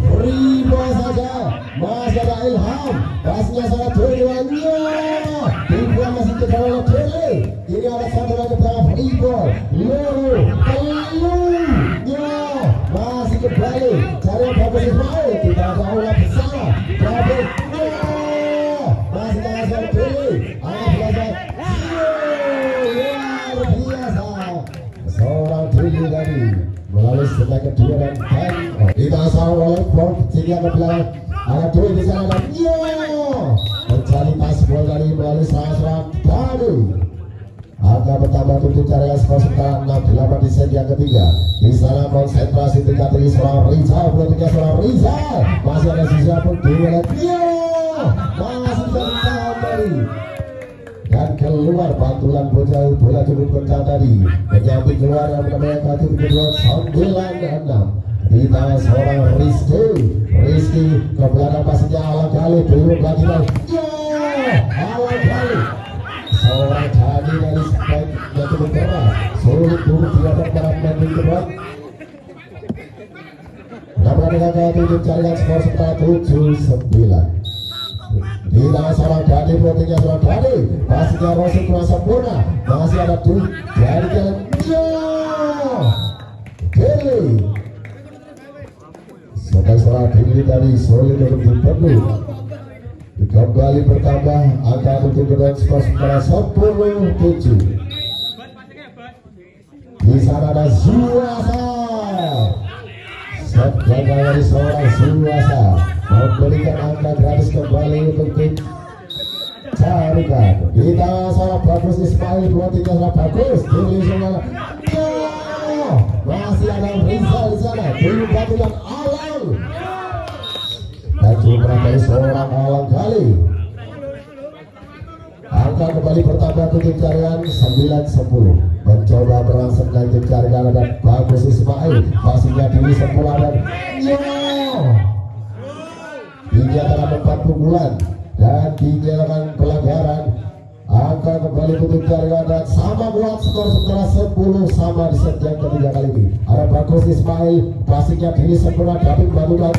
S1: Prima saja. Masih ada Ilham. Pastinya sangat tujuannya. Dibuang masih ke bawah Deli. Ini ada satu lagi belakang Prima. Luru. Masih kembali. Cari yang bagus Ismail. Tidak ada Olaf sana. Tapi masih tangan sama Deli. Anak belajar. Seorang Deli tadi melalui setelah kedua dan ditahan oleh Bob sehingga ke belakang. Ada Dwi di sana dan mencari pas bola dari melalui serangan Dali. Angka bertambah untuk Caringan skor sementara 6-8 di set yang ketiga. Di sana konsentrasi tingkat tinggi seorang Rizal. Berikutnya seorang Rizal. Masih ada sisa pun Dwi dan masih bisa ditahan dari dan keluar pantulan bola cukup kencang tadi menyamping keluar yang menambah kartu kedua 9-6 di tangan seorang Rizky ke belakang pastinya Alang Gali belum lagi Alang Gali seorang Gali dari spike yang cukup keras sulit dulu tidak dapat mending kedua dapat dengan tim Caringan skor sementara 7-9 di tangan seorang Gali. Protingnya seorang Gali. Pastinya Rosin kurang sempurna. Masih ada Dwi dari jalan Deli. Sebagai seorang Deli tadi sulit untuk dipenuhi. Kembali bertambah angka untuk kedua skor sementara 10-7. Di sana ada Zuasa. Gagal dari seorang Zuasa memberikan angka gratis kembali untuk tim Caringan. Di tangan seorang Bagus Ismail. Dua-tiga seorang Bagus. Dili semua. Masih ada Rizal di sana. Dili batu dan Alang. Dan juga dari seorang Alang Gali. Angka kembali bertambah untuk tim Caringan 9-10. Mencoba berlangsung dari tim Caringan dan Bagus Ismail. Pastinya Dili semula dan dinyatakan 4 pukulan dan dinyatakan pelanggaran. Angka kembali untuk Caringan dan sama buat skor sementara 10 sama di set yang ketiga kali ini. Ada Bagus Ismail. Pastinya Dili sempurna tapi baru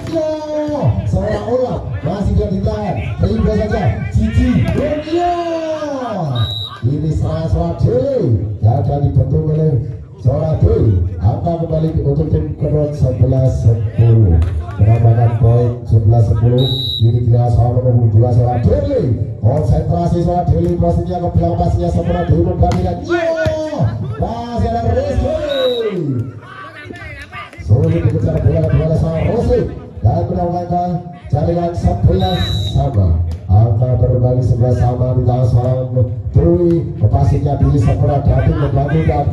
S1: seorang Olaf masih dia ditahan. Terima saja Cici ini seorang Deli gagal dibentuk oleh seorang Deli. Angka kembali untuk tim kedua 11-10 menambahkan poin 11-10. Ini tidak sama nomor 2 seorang Deli. Konsentrasi seorang Deli. Pastinya ke belakang pastinya sempurna Deli membandingkan. Masih ada Rizky. Sulit dikejar bola seorang Rosin dan menambahkan Caringan 11 sama. Angka berbagi 11 sama di tangan seorang Dwi. Pastinya Deli sempurna David membandingkan.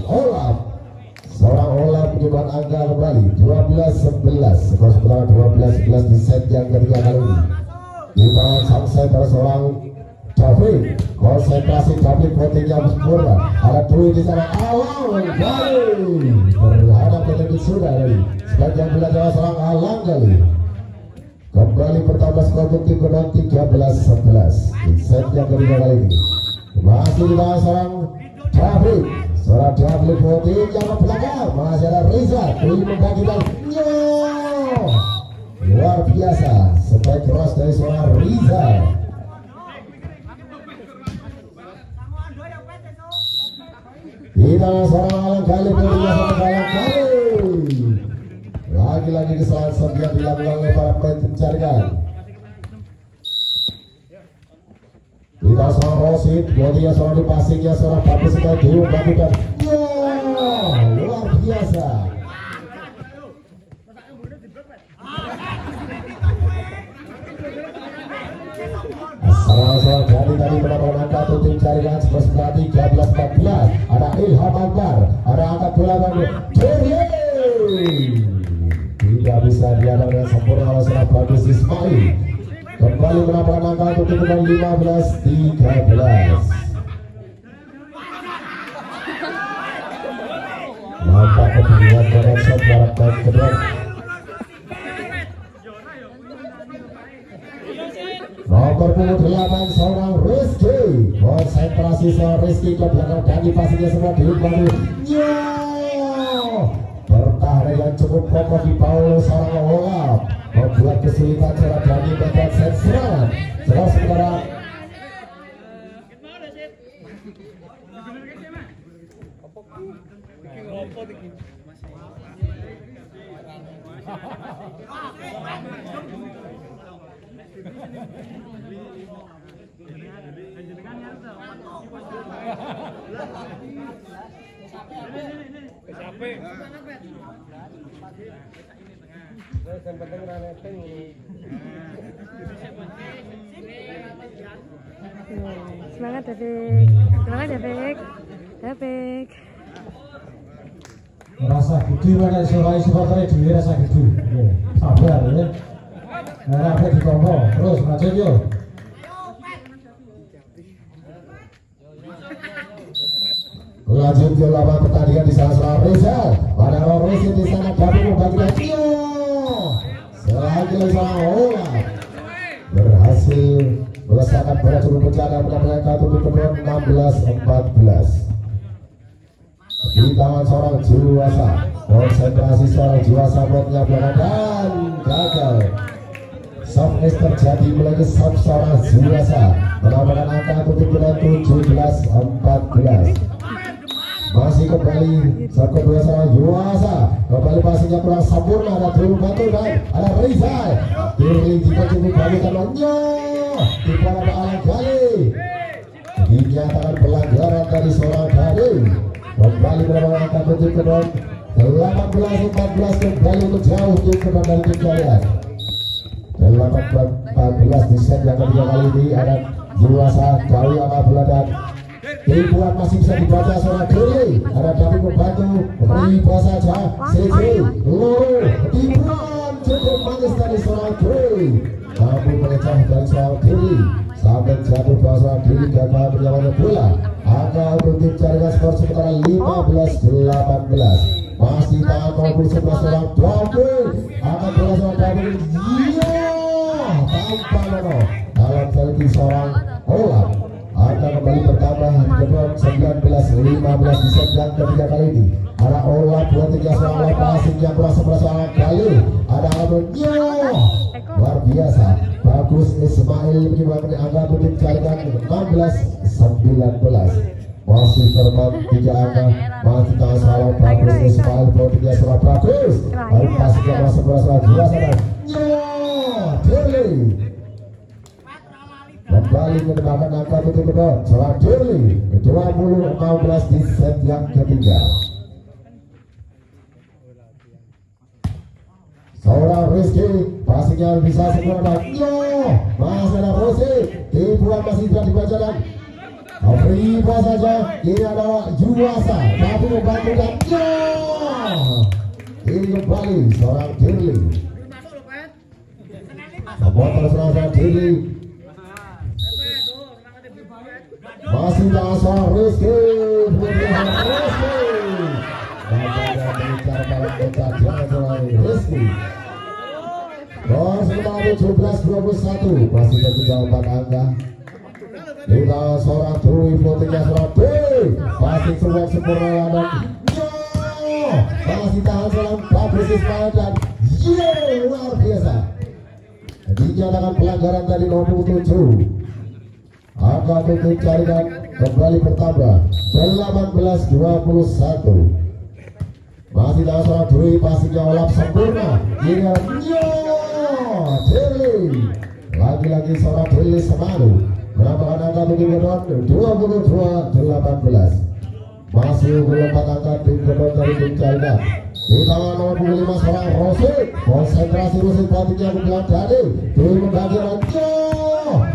S1: Olap. Seorang Olap menyumbang angka kembali 12-11. Skor sementara 12-11 di set yang ketiga kali ini. Di tangan sang center seorang David, konsentrasi David potingnya sempurna. Ada Dwi di sana, Alang kali berhadap dengan sudah dari sebagian belajar seorang Alang kali kembali bertambah skor tim kedua 13-11 di set yang ketiga kali ini. Masih di tangan seorang David, seorang David poting yang ke belakang. Masih ada Riza, Dwi membagikan luar biasa spike cross dari seorang Riza. Di tangan seorang Alang kali berikutnya seorang Alang kali. Lagi-lagi kesalahan seperti dilakukan oleh para pemain pencarian. Di tangan seorang Rosid, kemudian seorang dipasingnya seorang Bagus sekali diumpankan. Luar biasa. Salah dari tadi mendapatkan angka tim jaringan seperti 13-14. Ada Ilham Akbar, ada angka bola tidak bisa diadang dengan sempurna oleh seorang Bagus Ismail. Kembali mendapatkan angka tim dengan 15-13. Nampak ketinggian badan shot barat dan kedua. Nomor punggung 8 seorang Rizky, konsentrasi seorang Rizky ke belakang dan dipasingnya semua diumpankan. Bertahan yang cukup kokoh di bawah seorang Olap, membuat kesulitan seorang Dani membuat set serangan. Setelah sementara
S2: semangat David, semangat David, David.
S3: Rasa gede mana seorang supporter di rasa gede, sabar ya. Nah, apa ditompo terus macam yo.
S1: lanjut ke lawan pertandingan di sana seorang Rizal. Pada orang Rizal di sana David membagikan selagi seorang Olap berhasil melesatkan bola cukup berjalan mendapatkan kartu kedua 16-14. Di tangan seorang Juwasa, konsentrasi seorang Juwasa buatnya belakang dan gagal. Soft es terjadi mulai soft seorang Juwasa mendapatkan angka kedua 17-14. Masih kembali saat kedua seorang Juwasa, kembali pasingnya kurang sempurna. Ada Tribu Batu dan ada Rizal. Diri jika cukup bagi tangannya di bawah Alang kali dinyatakan pelanggaran dari seorang Dani. Kembali mendapatkan angka kedua 18-14 kembali untuk jauh tim kedua dari tim kalian. 18-14 di set yang ketiga kali ini ada Juwasa jauh angka bola dan Ibuan masih bisa dibaca seorang Diri. Ada David membantu memberi bola saja. CJ Loro Ibuan cukup manis dari seorang Diri, namun melecah dari seorang Diri sampai jatuh bawah seorang Diri gagal menyelamatkan bola. Angka untuk tim jaringan skor sementara 15-18. Masih tangan maupun sebelah seorang David. Akan bola seorang David. Tanpa nono dalam versi seorang Olap. Angka kembali bertambah kedua 19-15 di set yang ketiga kali ini. Ada Olap 23 seorang passing yang kurang sebelah seorang kali. Ada Alonnya luar biasa. Bagus Ismail menyumbangkan angka tim jaringan 16-19. Masih terbang 3 angka. Masih tangan seorang Bagus Ismail 23 seorang Bagus. Lalu passing yang kurang sebelah seorang Juwasa dan Dirli kembali menambahkan angka tim kedua seorang Dirli 20-16 di set yang ketiga. Seorang Rizky passingnya bisa sempurna. Masih ada Rosi, Ibuan masih tidak dibaca dan Riba saja, ini adalah Juwasa, tapi membantu dan ini kembali seorang Dirli. Supporter seorang Dirli. Masih dalam seorang Rizky. Bagaimana mengincar balas pecah seorang Rizky. Skor sementara 17-21, masih tertinggal 4 angka. Kita seorang Trui, floatingnya seorang Trui, pasti semua sempurna dan masih tahan dalam Fabrice Ismail dan luar biasa. Dinyatakan pelanggaran tadi nomor 7. Angka tutup carikan kembali bertambah 18-21. Masih tahan seorang Trui, pastinya olap sempurna. Ini Dirli, lagi-lagi seorang Dirli Semalu. Menambahkan angka tim kedon 22-18. Masih melompat angka tim kedon dari tim China. Di tangan nomor 25 seorang Rosid. Konsentrasi Rosid batiknya kebelah Dani. Dulu membagi rancu.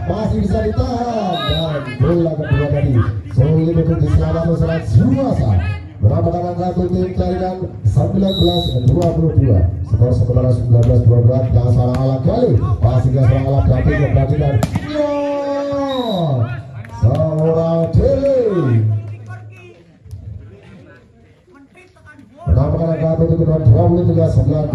S1: Masih bisa ditahan. Dan bola kedua tadi sulit untuk diselamatkan seorang Juwasa. Menambahkan angka tim China 19-22. Skor sementara 19-22. Yang salah alat kali. Pastinya seorang alat tapi memperhatikan seorang Dirli. Menambahkan angka untuk kedua 23-19.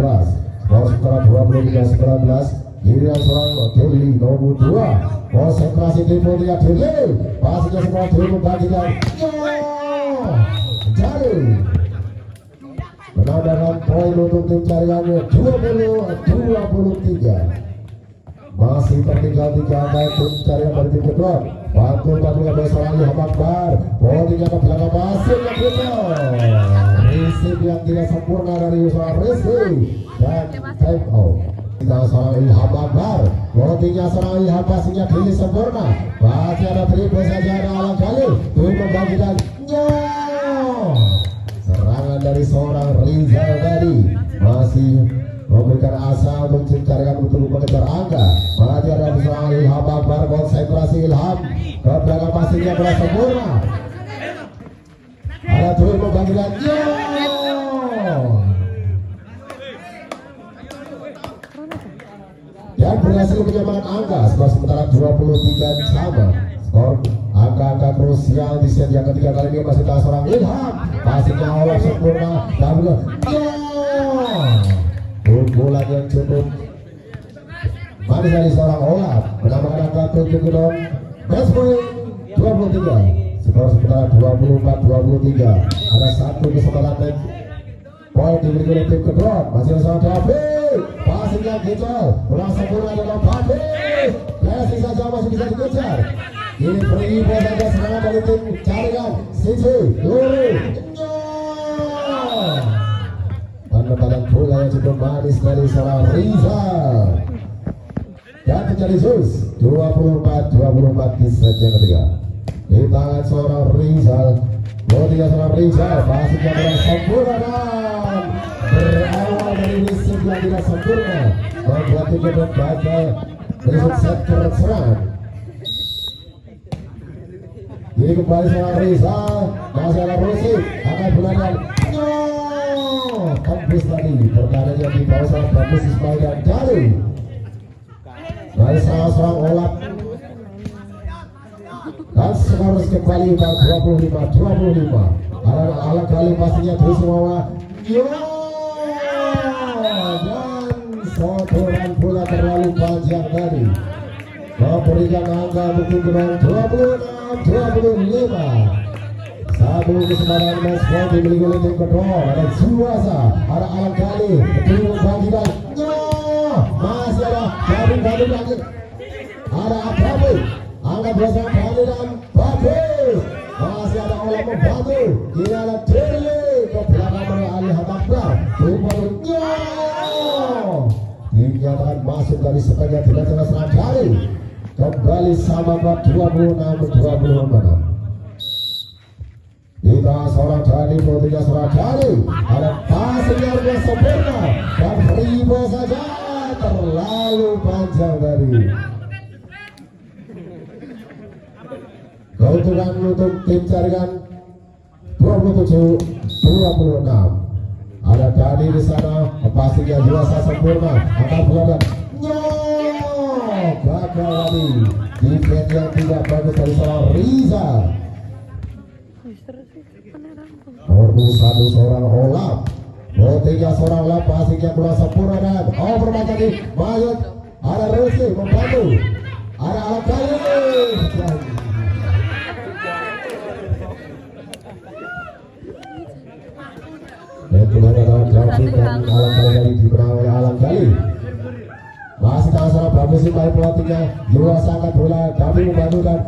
S1: Skor sementara 23-19. Giliran seorang Dirli nomor 2. Konsentrasi timur 3 Dirli. Pastinya seorang Dirli membagikan Dirli. Menambahkan poin untuk tim jaringannya 20-23. Masih tertinggal 3 angka tim jaringan dari tim kedua. Bantu oleh seorang Muhammad Bar. Bodinya ke belakang masih yang kita. Risik yang tidak sempurna dari seorang Rizky dan time out. Kita seorang Ilham Akbar. Bodinya seorang Ilham pastinya kini sempurna. Masih ada triple saja ada alang kali. Tuh membagi dan serangan dari seorang Rizal tadi masih memberikan asa untuk mencarikan untuk mengejar angka. Masih ada seorang Ilham Akbar, konsentrasi Ilham ke belakang pastinya berasa sempurna. Ada terus membagi dan dan berhasil menyamakan angka. Skor sementara 23 sama. Skor angka-angka krusial di set yang ketiga kali ini masih tak seorang Ilham. Pastinya oleh sempurna dan pukulan yang cukup manis dari seorang Olaf. Menambahkan angka tujuh kedon. Match point 23. Skor sementara 24-23. Ada satu kesempatan poin diberi oleh tim kedon. Masih seorang David. Pastinya kejar. Kurang sempurna dalam David. Blessing saja masih bisa dikejar. Ini beri saja serangan dari tim jaringan Sisi Luru. Penempatan bola yang cukup manis dari seorang Rizal. Dan menjadi sus 24-24 di set yang ketiga. Di tangan seorang Rizal. Bodinya seorang Rizal. Pastinya kurang sempurna dan berawal dari risik yang tidak sempurna. Membuat tim kedua bagai risik set serangan. Ini kembali seorang Rizal. Masih ada Rosid. Akan belajar. Tembus tadi. Pertahanan yang di bawah seorang Fabrice Ismail dan Dari. Dari seorang Olaf. Dan sekarang kembali 25-25. Ala kali pastinya terus semua. Dan sodoran bola terlalu panjang tadi. Memberikan angka mungkin dengan 26-25. Satu kesempatan match point dimiliki oleh tim kedua. Ada Juwasa, ada alang kali, tim bagi dan masih ada David lagi. Ada Abramu, angka bersama Bali dan Babis. Masih ada Olah membantu. Ini ada Dirli ke belakang oleh Ali Habakbar. Dinyatakan masuk dari setengah tidak jelas Dari. Kembali sama 26-26. Kita seorang Dani, botinya seorang Dani. Ada pasnya yang sempurna dan ribu saja terlalu panjang tadi. keuntungan untuk tim jaringan 27-26. Ada Dani di sana, pastinya juara sempurna akan berada. Gagal lagi. Defense yang tidak bagus dari seorang Riza. Nomor 21 seorang Olaf. Botinya seorang Olaf, pastinya kurang sempurna dan bermain tadi. Mayat ada Rizky membantu. Ada alat kali. Dan kemudian ada Grafik dan Alam Kali dibenang oleh Alam Kali. Masih tangan seorang bagus sih main pelatihnya. Jiwa sangat bola kami membantu dan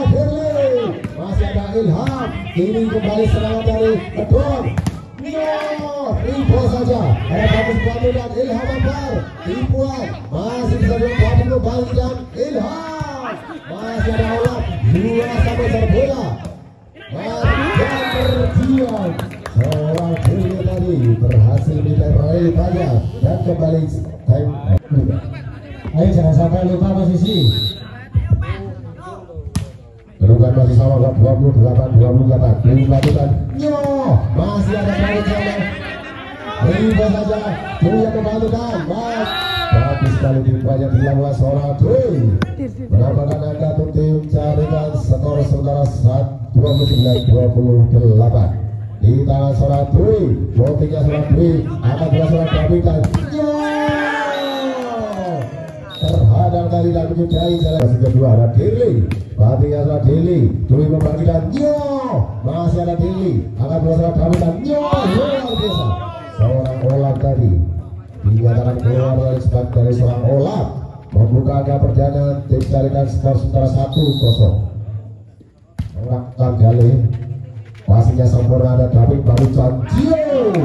S1: Firly. Masih ada Ilham. Ini kembali serangan dari Kedon. Ribu saja. Ada bagus bantu dan Ilham Akbar. Ribuan. Masih bisa dilakukan kembali dan Ilham. Masih ada Olaf. Jiwa sampai terbola. Dan terdiam. Seorang Firly tadi berhasil diterai banyak dan kembali time.
S3: Ayo jangan sampai lupa posisi.
S1: Kedudukan masih sama 28-28. Dilakukan. Masih ada kali jalan. Riba saja. Tuya membantukan. Mas. Bagus sekali diupaya dilakukan seorang Dwi. Menambahkan angka untuk tim jaringan skor saudara 29-28. Di tangan seorang Dwi. Votingnya seorang Dwi. Akan belas seorang Davidan. Terhadap tadi dan menyudahi jalan masih kedua ada Dirli. Batiknya adalah Dirli. Dwi membagikan. Masih ada Dirli. Akan belas seorang Davidan. Luar biasa. Seorang Olaf tadi dinyatakan keluar dari sebab dari seorang Olaf. Membuka angka perjalanan tim jaringan skor sementara 1-0. Orang Gale. Pastinya sempurna ada David baru Janjio.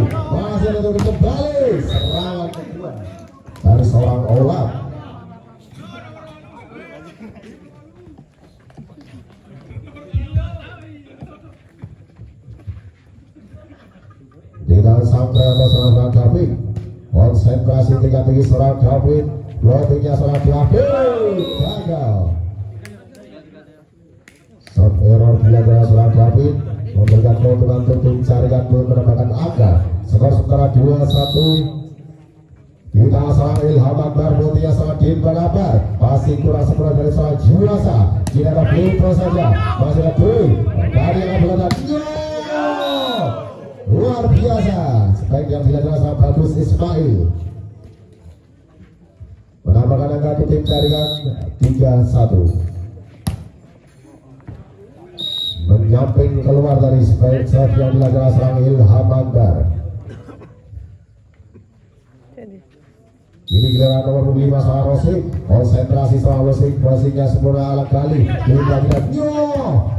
S1: Masih ada untuk kembali serangan kedua dari seorang Olaf. Di tangan Sampai atau seorang David. Konsentrasi tinggi seorang David. Loadingnya seorang David. Gagal. Shot error dilakukan seorang David. Memberikan keuntungan untuk tim jaringan menambahkan angka skor sementara 2-1. Di tangan seorang Ilham Akbar. Botinya seorang Dimba Akbar. Pasti kurang sempurna dari seorang Juasa. Tidak ada Blipro saja. Masih ada Dwi. Dari yang berada. Luar biasa. Sebaik yang dilakukan sama bagus Ismail. Menambahkan angka untuk tim jaringan 3-1. Menyamping keluar dari strike serve yang dilakukan seorang Ilham Akbar. Ini giliran nomor 5 seorang Rosik. Konsentrasi seorang Rosik. Posisinya sempurna ala kali.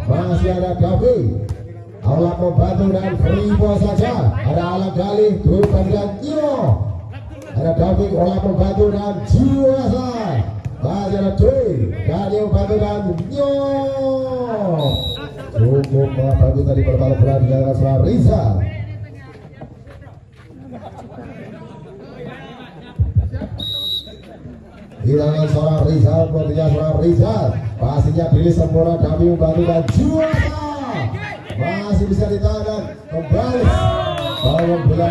S1: Masih ada Davi. Alat membantu dan free ball saja. Ada ala kali. Dua bagian. Ada Davi. Alat membantu dan Juasa. Masih ada Dwi. Dani membantu dan cukup membantu tadi berbalik berat dengan seorang Riza. Di tangan seorang Riza, botinya seorang Riza. Pastinya pilih sempurna kami membantu dan Juasa. Masih bisa ditahan kembali. Bahwa bola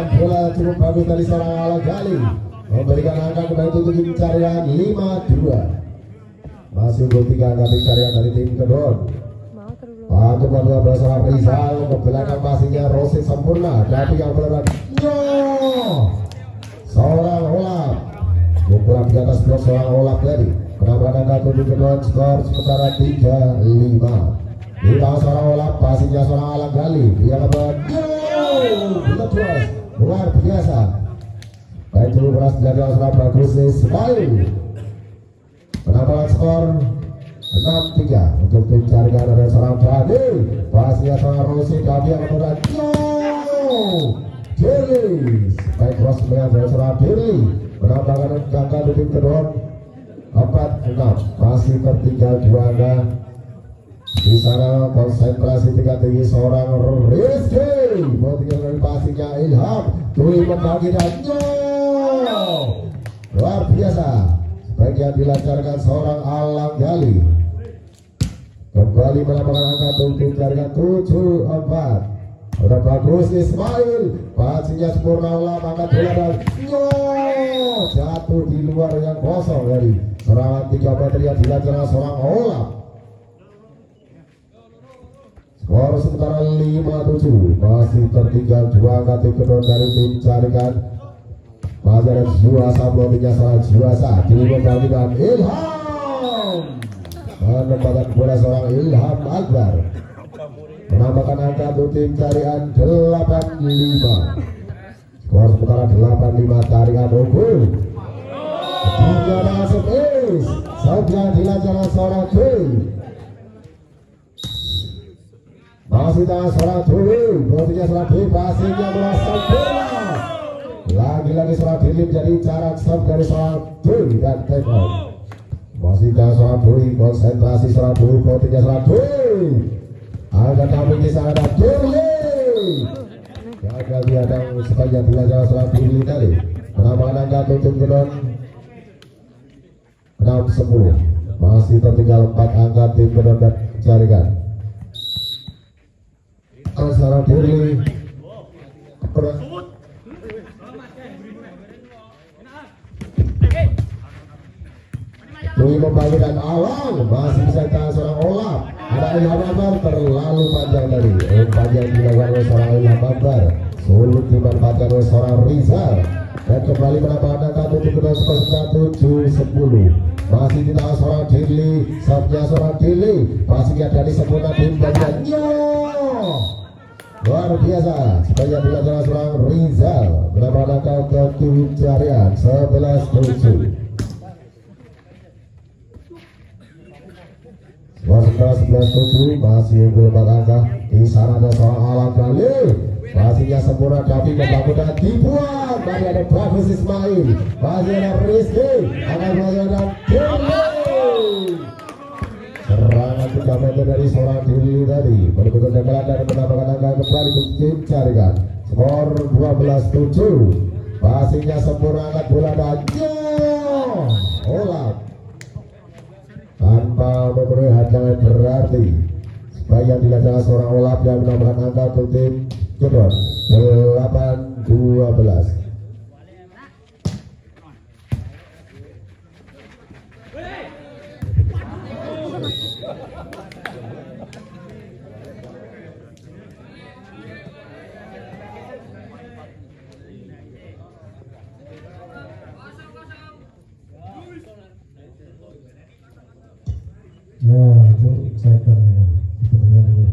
S1: cukup bagus dari seorang Ala Gali. Memberikan angka kembali untuk tim jaringan 5-2. Masih untuk 3 angka tim jaringan dari tim Kedon. Untuk kedua bersama Rizal ke belakang pastinya Rosid sempurna. Tapi yang berada seorang Olaf. Ukuran di atas blok seorang Olaf tadi. Penambahan angka untuk Kedon skor sementara 3-5. Di tangan seorang Olaf pastinya seorang Alam Gali. Dia dapat luar biasa. Baik dulu beras dari seorang bagus Ismail. Penambahan skor 6-3 untuk tim jaringan ada seorang Dani. Pastinya seorang Rosi Dani yang kemudian Dirli. Baik cross dari seorang Dirli. Menambahkan angka di tim kedua 4-6. Masih tertinggal 2 angka. Di sana konsentrasi tinggi seorang Rizky. Mau tinggal dari pastinya Ilham. Dwi membagi dan luar biasa. Sebagian dilancarkan seorang Alam Gali. kembali melakukan angka untuk jaringan 7-4. Udah bagus Ismail, pastinya sempurna Olap, angkat bola dan jatuh di luar yang kosong dari serangan 3 meter yang dilakukan seorang Olap. Skor sementara 5-7, masih tertinggal 2 angka tim kedua dari tim jaringan. Masih ada Juasa, belumnya seorang Juasa dikembalikan Ilham, menempatkan bola seorang Ilham Akbar, menambahkan angka untuk tim jaringan 8-5. Skor sementara 8-5 jaringan unggul. Tiga dengan sepis, saja dilancarkan seorang Dwi. Masih tangan seorang Dwi, berarti seorang Dwi passingnya merasa bola. Lagi-lagi seorang Dwi menjadi jarak serve dari seorang Dwi dan take off. Masih tangan seorang Dwi, konsentrasi seorang Dwi, berarti seorang Dwi. Ada kami di sana ada Dwi. Gagal diadang sepanjang dilancarkan seorang Dwi tadi. Penambahan angka tutup kedon 6-10. Masih tertinggal 4 angka tim kedon dan jaringan. Seorang Dwi Dwi membagi dan Alang masih bisa ditahan seorang Olap. Ada Ilham Akbar terlalu panjang tadi. Panjang dilakukan oleh seorang Ilham Akbar, sulit dimanfaatkan oleh seorang Rizal. Dan kembali menambahkan angka tutup kedua skor 7-10. Masih ditahan seorang Dili, serve-nya seorang Dili, passingnya dari sempurna tim bagiannya. Luar biasa, sepanjang dilakukan seorang Rizal, menambahkan angka untuk tim jaringan 11-7. Skor 11-7, masih unggul 4 angka. Di sana ada seorang Alang kali, passingnya sempurna tapi membangunkan dibuat. Masih ada Bagus Ismail, masih ada Rizky, akan masih ada Dili. Serangan 3 meter dari seorang Dili tadi menunjukkan kegagalan dan menambahkan angka kembali untuk tim jaringan. Skor 12-7, passingnya sempurna, angkat bola dan Olap tanpa memenuhi hadangan berarti supaya dilakukan seorang Olap yang menambahkan angka untuk tim kedua 8-12.
S3: Ya, itu cekernya, sepertinya begini.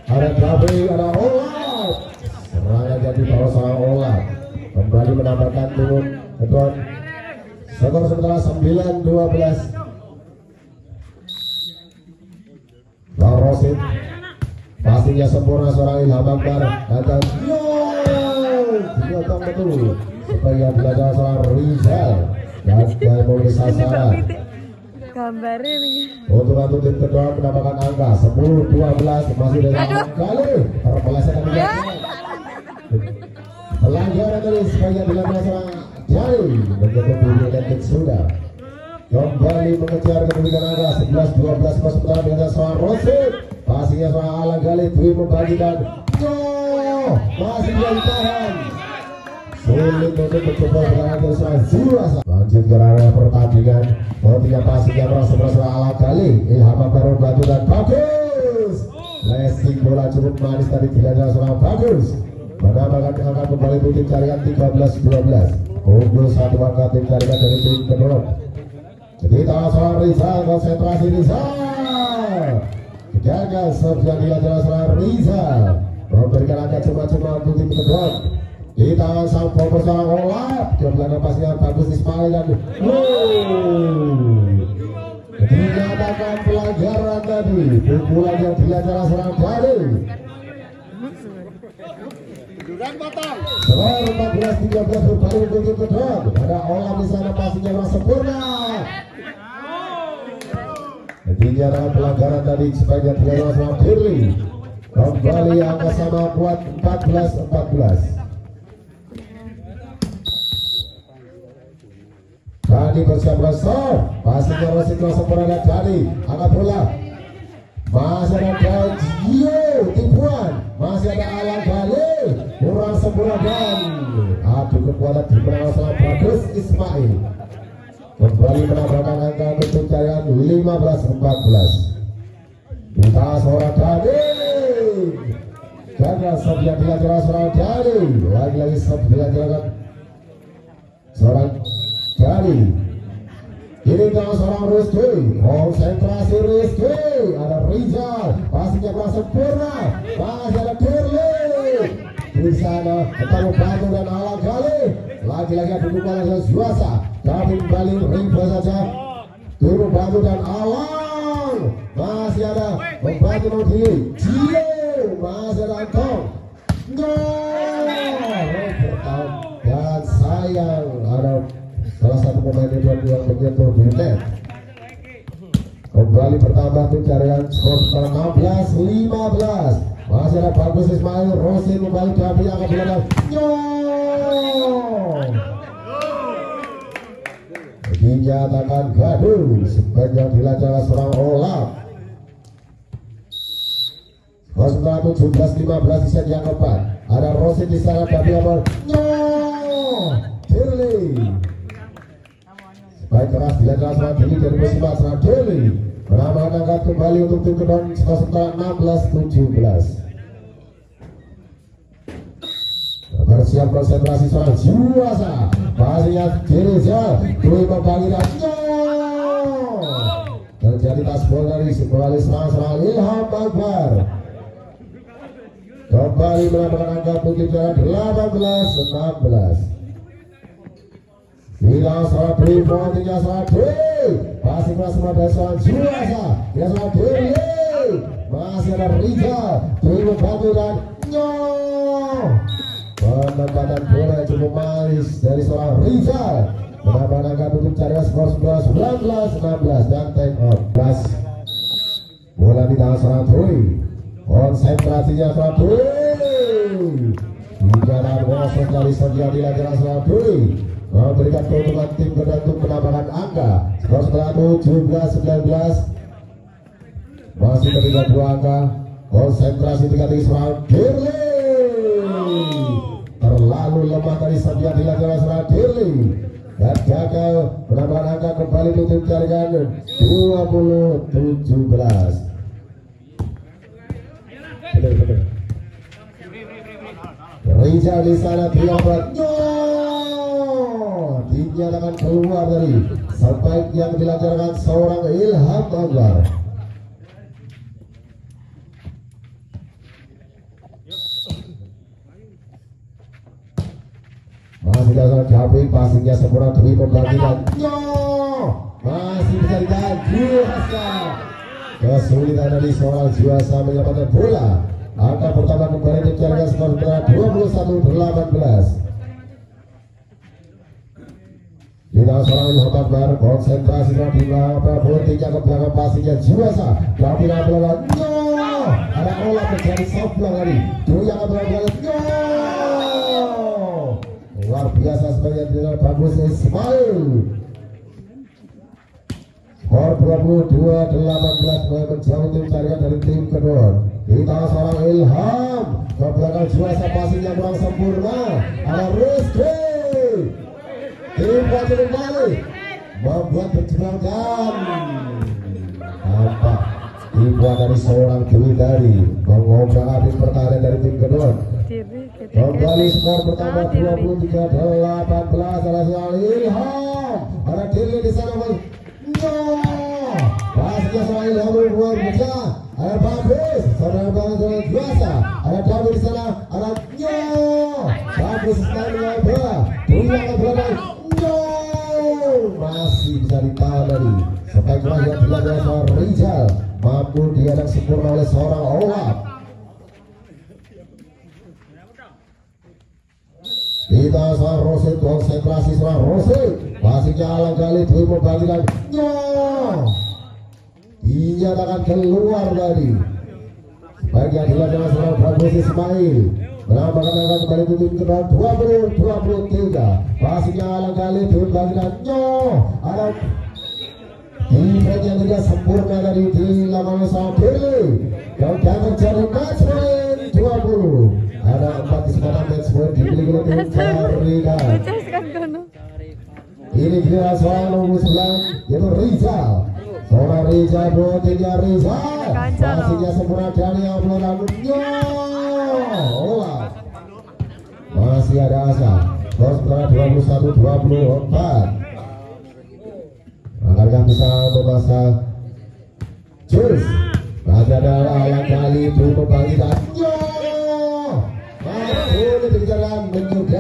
S1: Ada Trabi, ada Olap. Serangan jadi para seorang Olap kembali menambahkan turun kedon. Skor sementara 9-12. Larosin, passingnya sempurna seorang Ilham Akbar dan diotong betul supaya belajar seorang Rizal dan memberi sasaran.
S2: Gambarnya nih.
S1: Untuk satu tim kedua menambahkan angka 10-12 masih dengan kali terpeleset pelanggaran dari supaya dilakukan seorang Jai menjadi detik sudah kembali mengejar kedudukan angka 11-12 sementara dengan seorang Rosid, passingnya seorang Alang Gali, Dwi membagikan masih ditahan, sulit untuk mencoba berangkat dari seorang Juasa. Lanjut ke area pertandingan, motinya passingnya berasa Alang Gali, Ilham Akbar membantu dan bagus, lessing bola cukup manis tadi tidak ada seorang Bagus. Menambahkan angka kembali tim jaringan 13-12. Unggul 1 angka tim jaringan dari tim kedua. Jadi tangan seorang Rizal, konsentrasi Rizal. Gagal serve yang dilakukan seorang Rizal, memberikan angka cuma-cuma untuk tim kedua. Di tangan sang bomber seorang Olap, ke belakang pasnya Bagus Ismail dan dinyatakan pelanggaran tadi. Pukulan yang dilakukan seorang Dali. Skor 14-13 berbalik untuk tim kedua. Ada Olam di sana passingnya kurang sempurna. Intinya dengan pelanggaran tadi sepanjang 3 sama Firly. Kembali angka sama kuat 14-14. Tadi bersiap stop. Passingnya Rosid kurang sempurna tadi. Angkat bola. Masih ada Gio tipuan. Masih ada Alan Khalil. Kurang sempurna dan adu kekuatan di penawar Pragus Ismail. Kembali menambahkan angka untuk pencarian 15-14. Kita seorang Dani. Karena Sofian dilakukan seorang Dani. Lagi-lagi Sofian dilakukan seorang Dani. Ini dengan seorang Rizky. Konsentrasi Rizky. Ada Rizal. Passingnya kurang sempurna. Masih ada Firly. Di sana ketemu Batu dan Alang kali. Lagi-lagi ada dukungan yang suasa. Tapi kembali rimba saja. Turun Batu dan Alang. Masih ada membantu Nodili. Gio. Masih ada Antong. Dan sayang ada salah satu pemain itu yang menyentuh di net. Kembali bertambah pencarian skor 16-15. Masih ada Bagus Ismail. Rosin kembali diambil angka belakang. Dinyatakan gaduh sepanjang dilancarkan seorang Olam. Skor 17-15 di set yang keempat. Ada Rosin di sana tapi apa? Firly. Baik keras dilancarkan seorang Dili dari musim seorang Dili. Menambahkan angkat kembali untuk tim kedua skor 16-17. Bersiap konsentrasi seorang Juasa. Passingnya Dirija. Dwi membagi dan terjadi tas bola dari kembali serang Ilham Akbar. Kembali menambahkan angka untuk tim 18-16. Hilang seorang Dwi, poinnya seorang Dwi. Passing keras semua dari seorang Juasa. Dia seorang Dwi. Masih ada Rizal. Dwi membantu dan penempatan bola yang cukup manis dari seorang Rizal. Menambahkan angka untuk cari skor 19-16 dan time out. Bola di tangan seorang Dwi. Konsentrasinya seorang Dwi. Dijalan kosong dari Sofian dilakukan seorang Dwi. Memberikan keuntungan tim kedua untuk menambahkan angka skor 17-19. Masih ketiga 2 angka. Konsentrasi 3 seorang Firly. Terlalu lemah dari Sofian dilakukan seorang Firly. Dan gagal menambahkan angka kembali untuk tim jaringan 20-17. Rizal di sana diambil. Dinyatakan keluar dari sampai yang dilancarkan seorang Ilham Akbar. Masih dilakukan jumping, passingnya sempurna Dwi membagi dan masih bisa ditahan Juasa. Kesulitan dari seorang Juasa menyelamatkan bola. Angka pertama kembali dijalankan skor 21-18. Tidak seorang Ilham Akbar. Konsentrasi di belakang bertiga ke belakang passingnya Juasa. Tapi belakang ada Olah menjadi soft block tadi. Dwi yang belakang luar biasa sebagai tidak Bagus Ismail. Skor 22-18 menjauh tim jaringan dari tim kedua. Di tangan seorang Ilham ke belakang Juasa, passingnya kurang sempurna. Ada Rizky. Tim wajib kembali membuat pergerakan. Tampak timbuan dari seorang Dwi dari mengobrak habis pertahanan dari tim kedua. Kembali skor pertama 23-18. Ada seorang Ilham. Ada Dili di sana. Pasnya seorang Ilham berbuat baca. Ada Bagus. Saudara Bagus Juasa. Ada David di sana. Ada Bagus sekali bola. Dwi yang berada. Masih bisa ditahan dari sampai yang dilakukan seorang Rizal. Mampu dihadang sempurna oleh seorang Olam. Kita seorang Rose, konsentrasi seorang Rose, masih jalan kali Dwi membagikan dinyatakan keluar dari bagian dilakukan seorang Bagus Ismail menambahkan akan kembali tutup ke dalam 20-23 masih jalan kali Dwi membagikan ada defense yang tidak sempurna dari di lapangan Saudeli yang akan mencari match point 20. Ada 4 kesempatan match point dimiliki oleh tim Carikan. Ini dia soal nomor 9 yaitu Rizal. Seorang Rizal botinya Rizal masihnya sempurna dari yang belum rambutnya. Masih ada asa. Skor sementara 21-24. Akan bisa memasak jurus Raja Darah yang kali itu membagikan boleh dibicarakan menyukai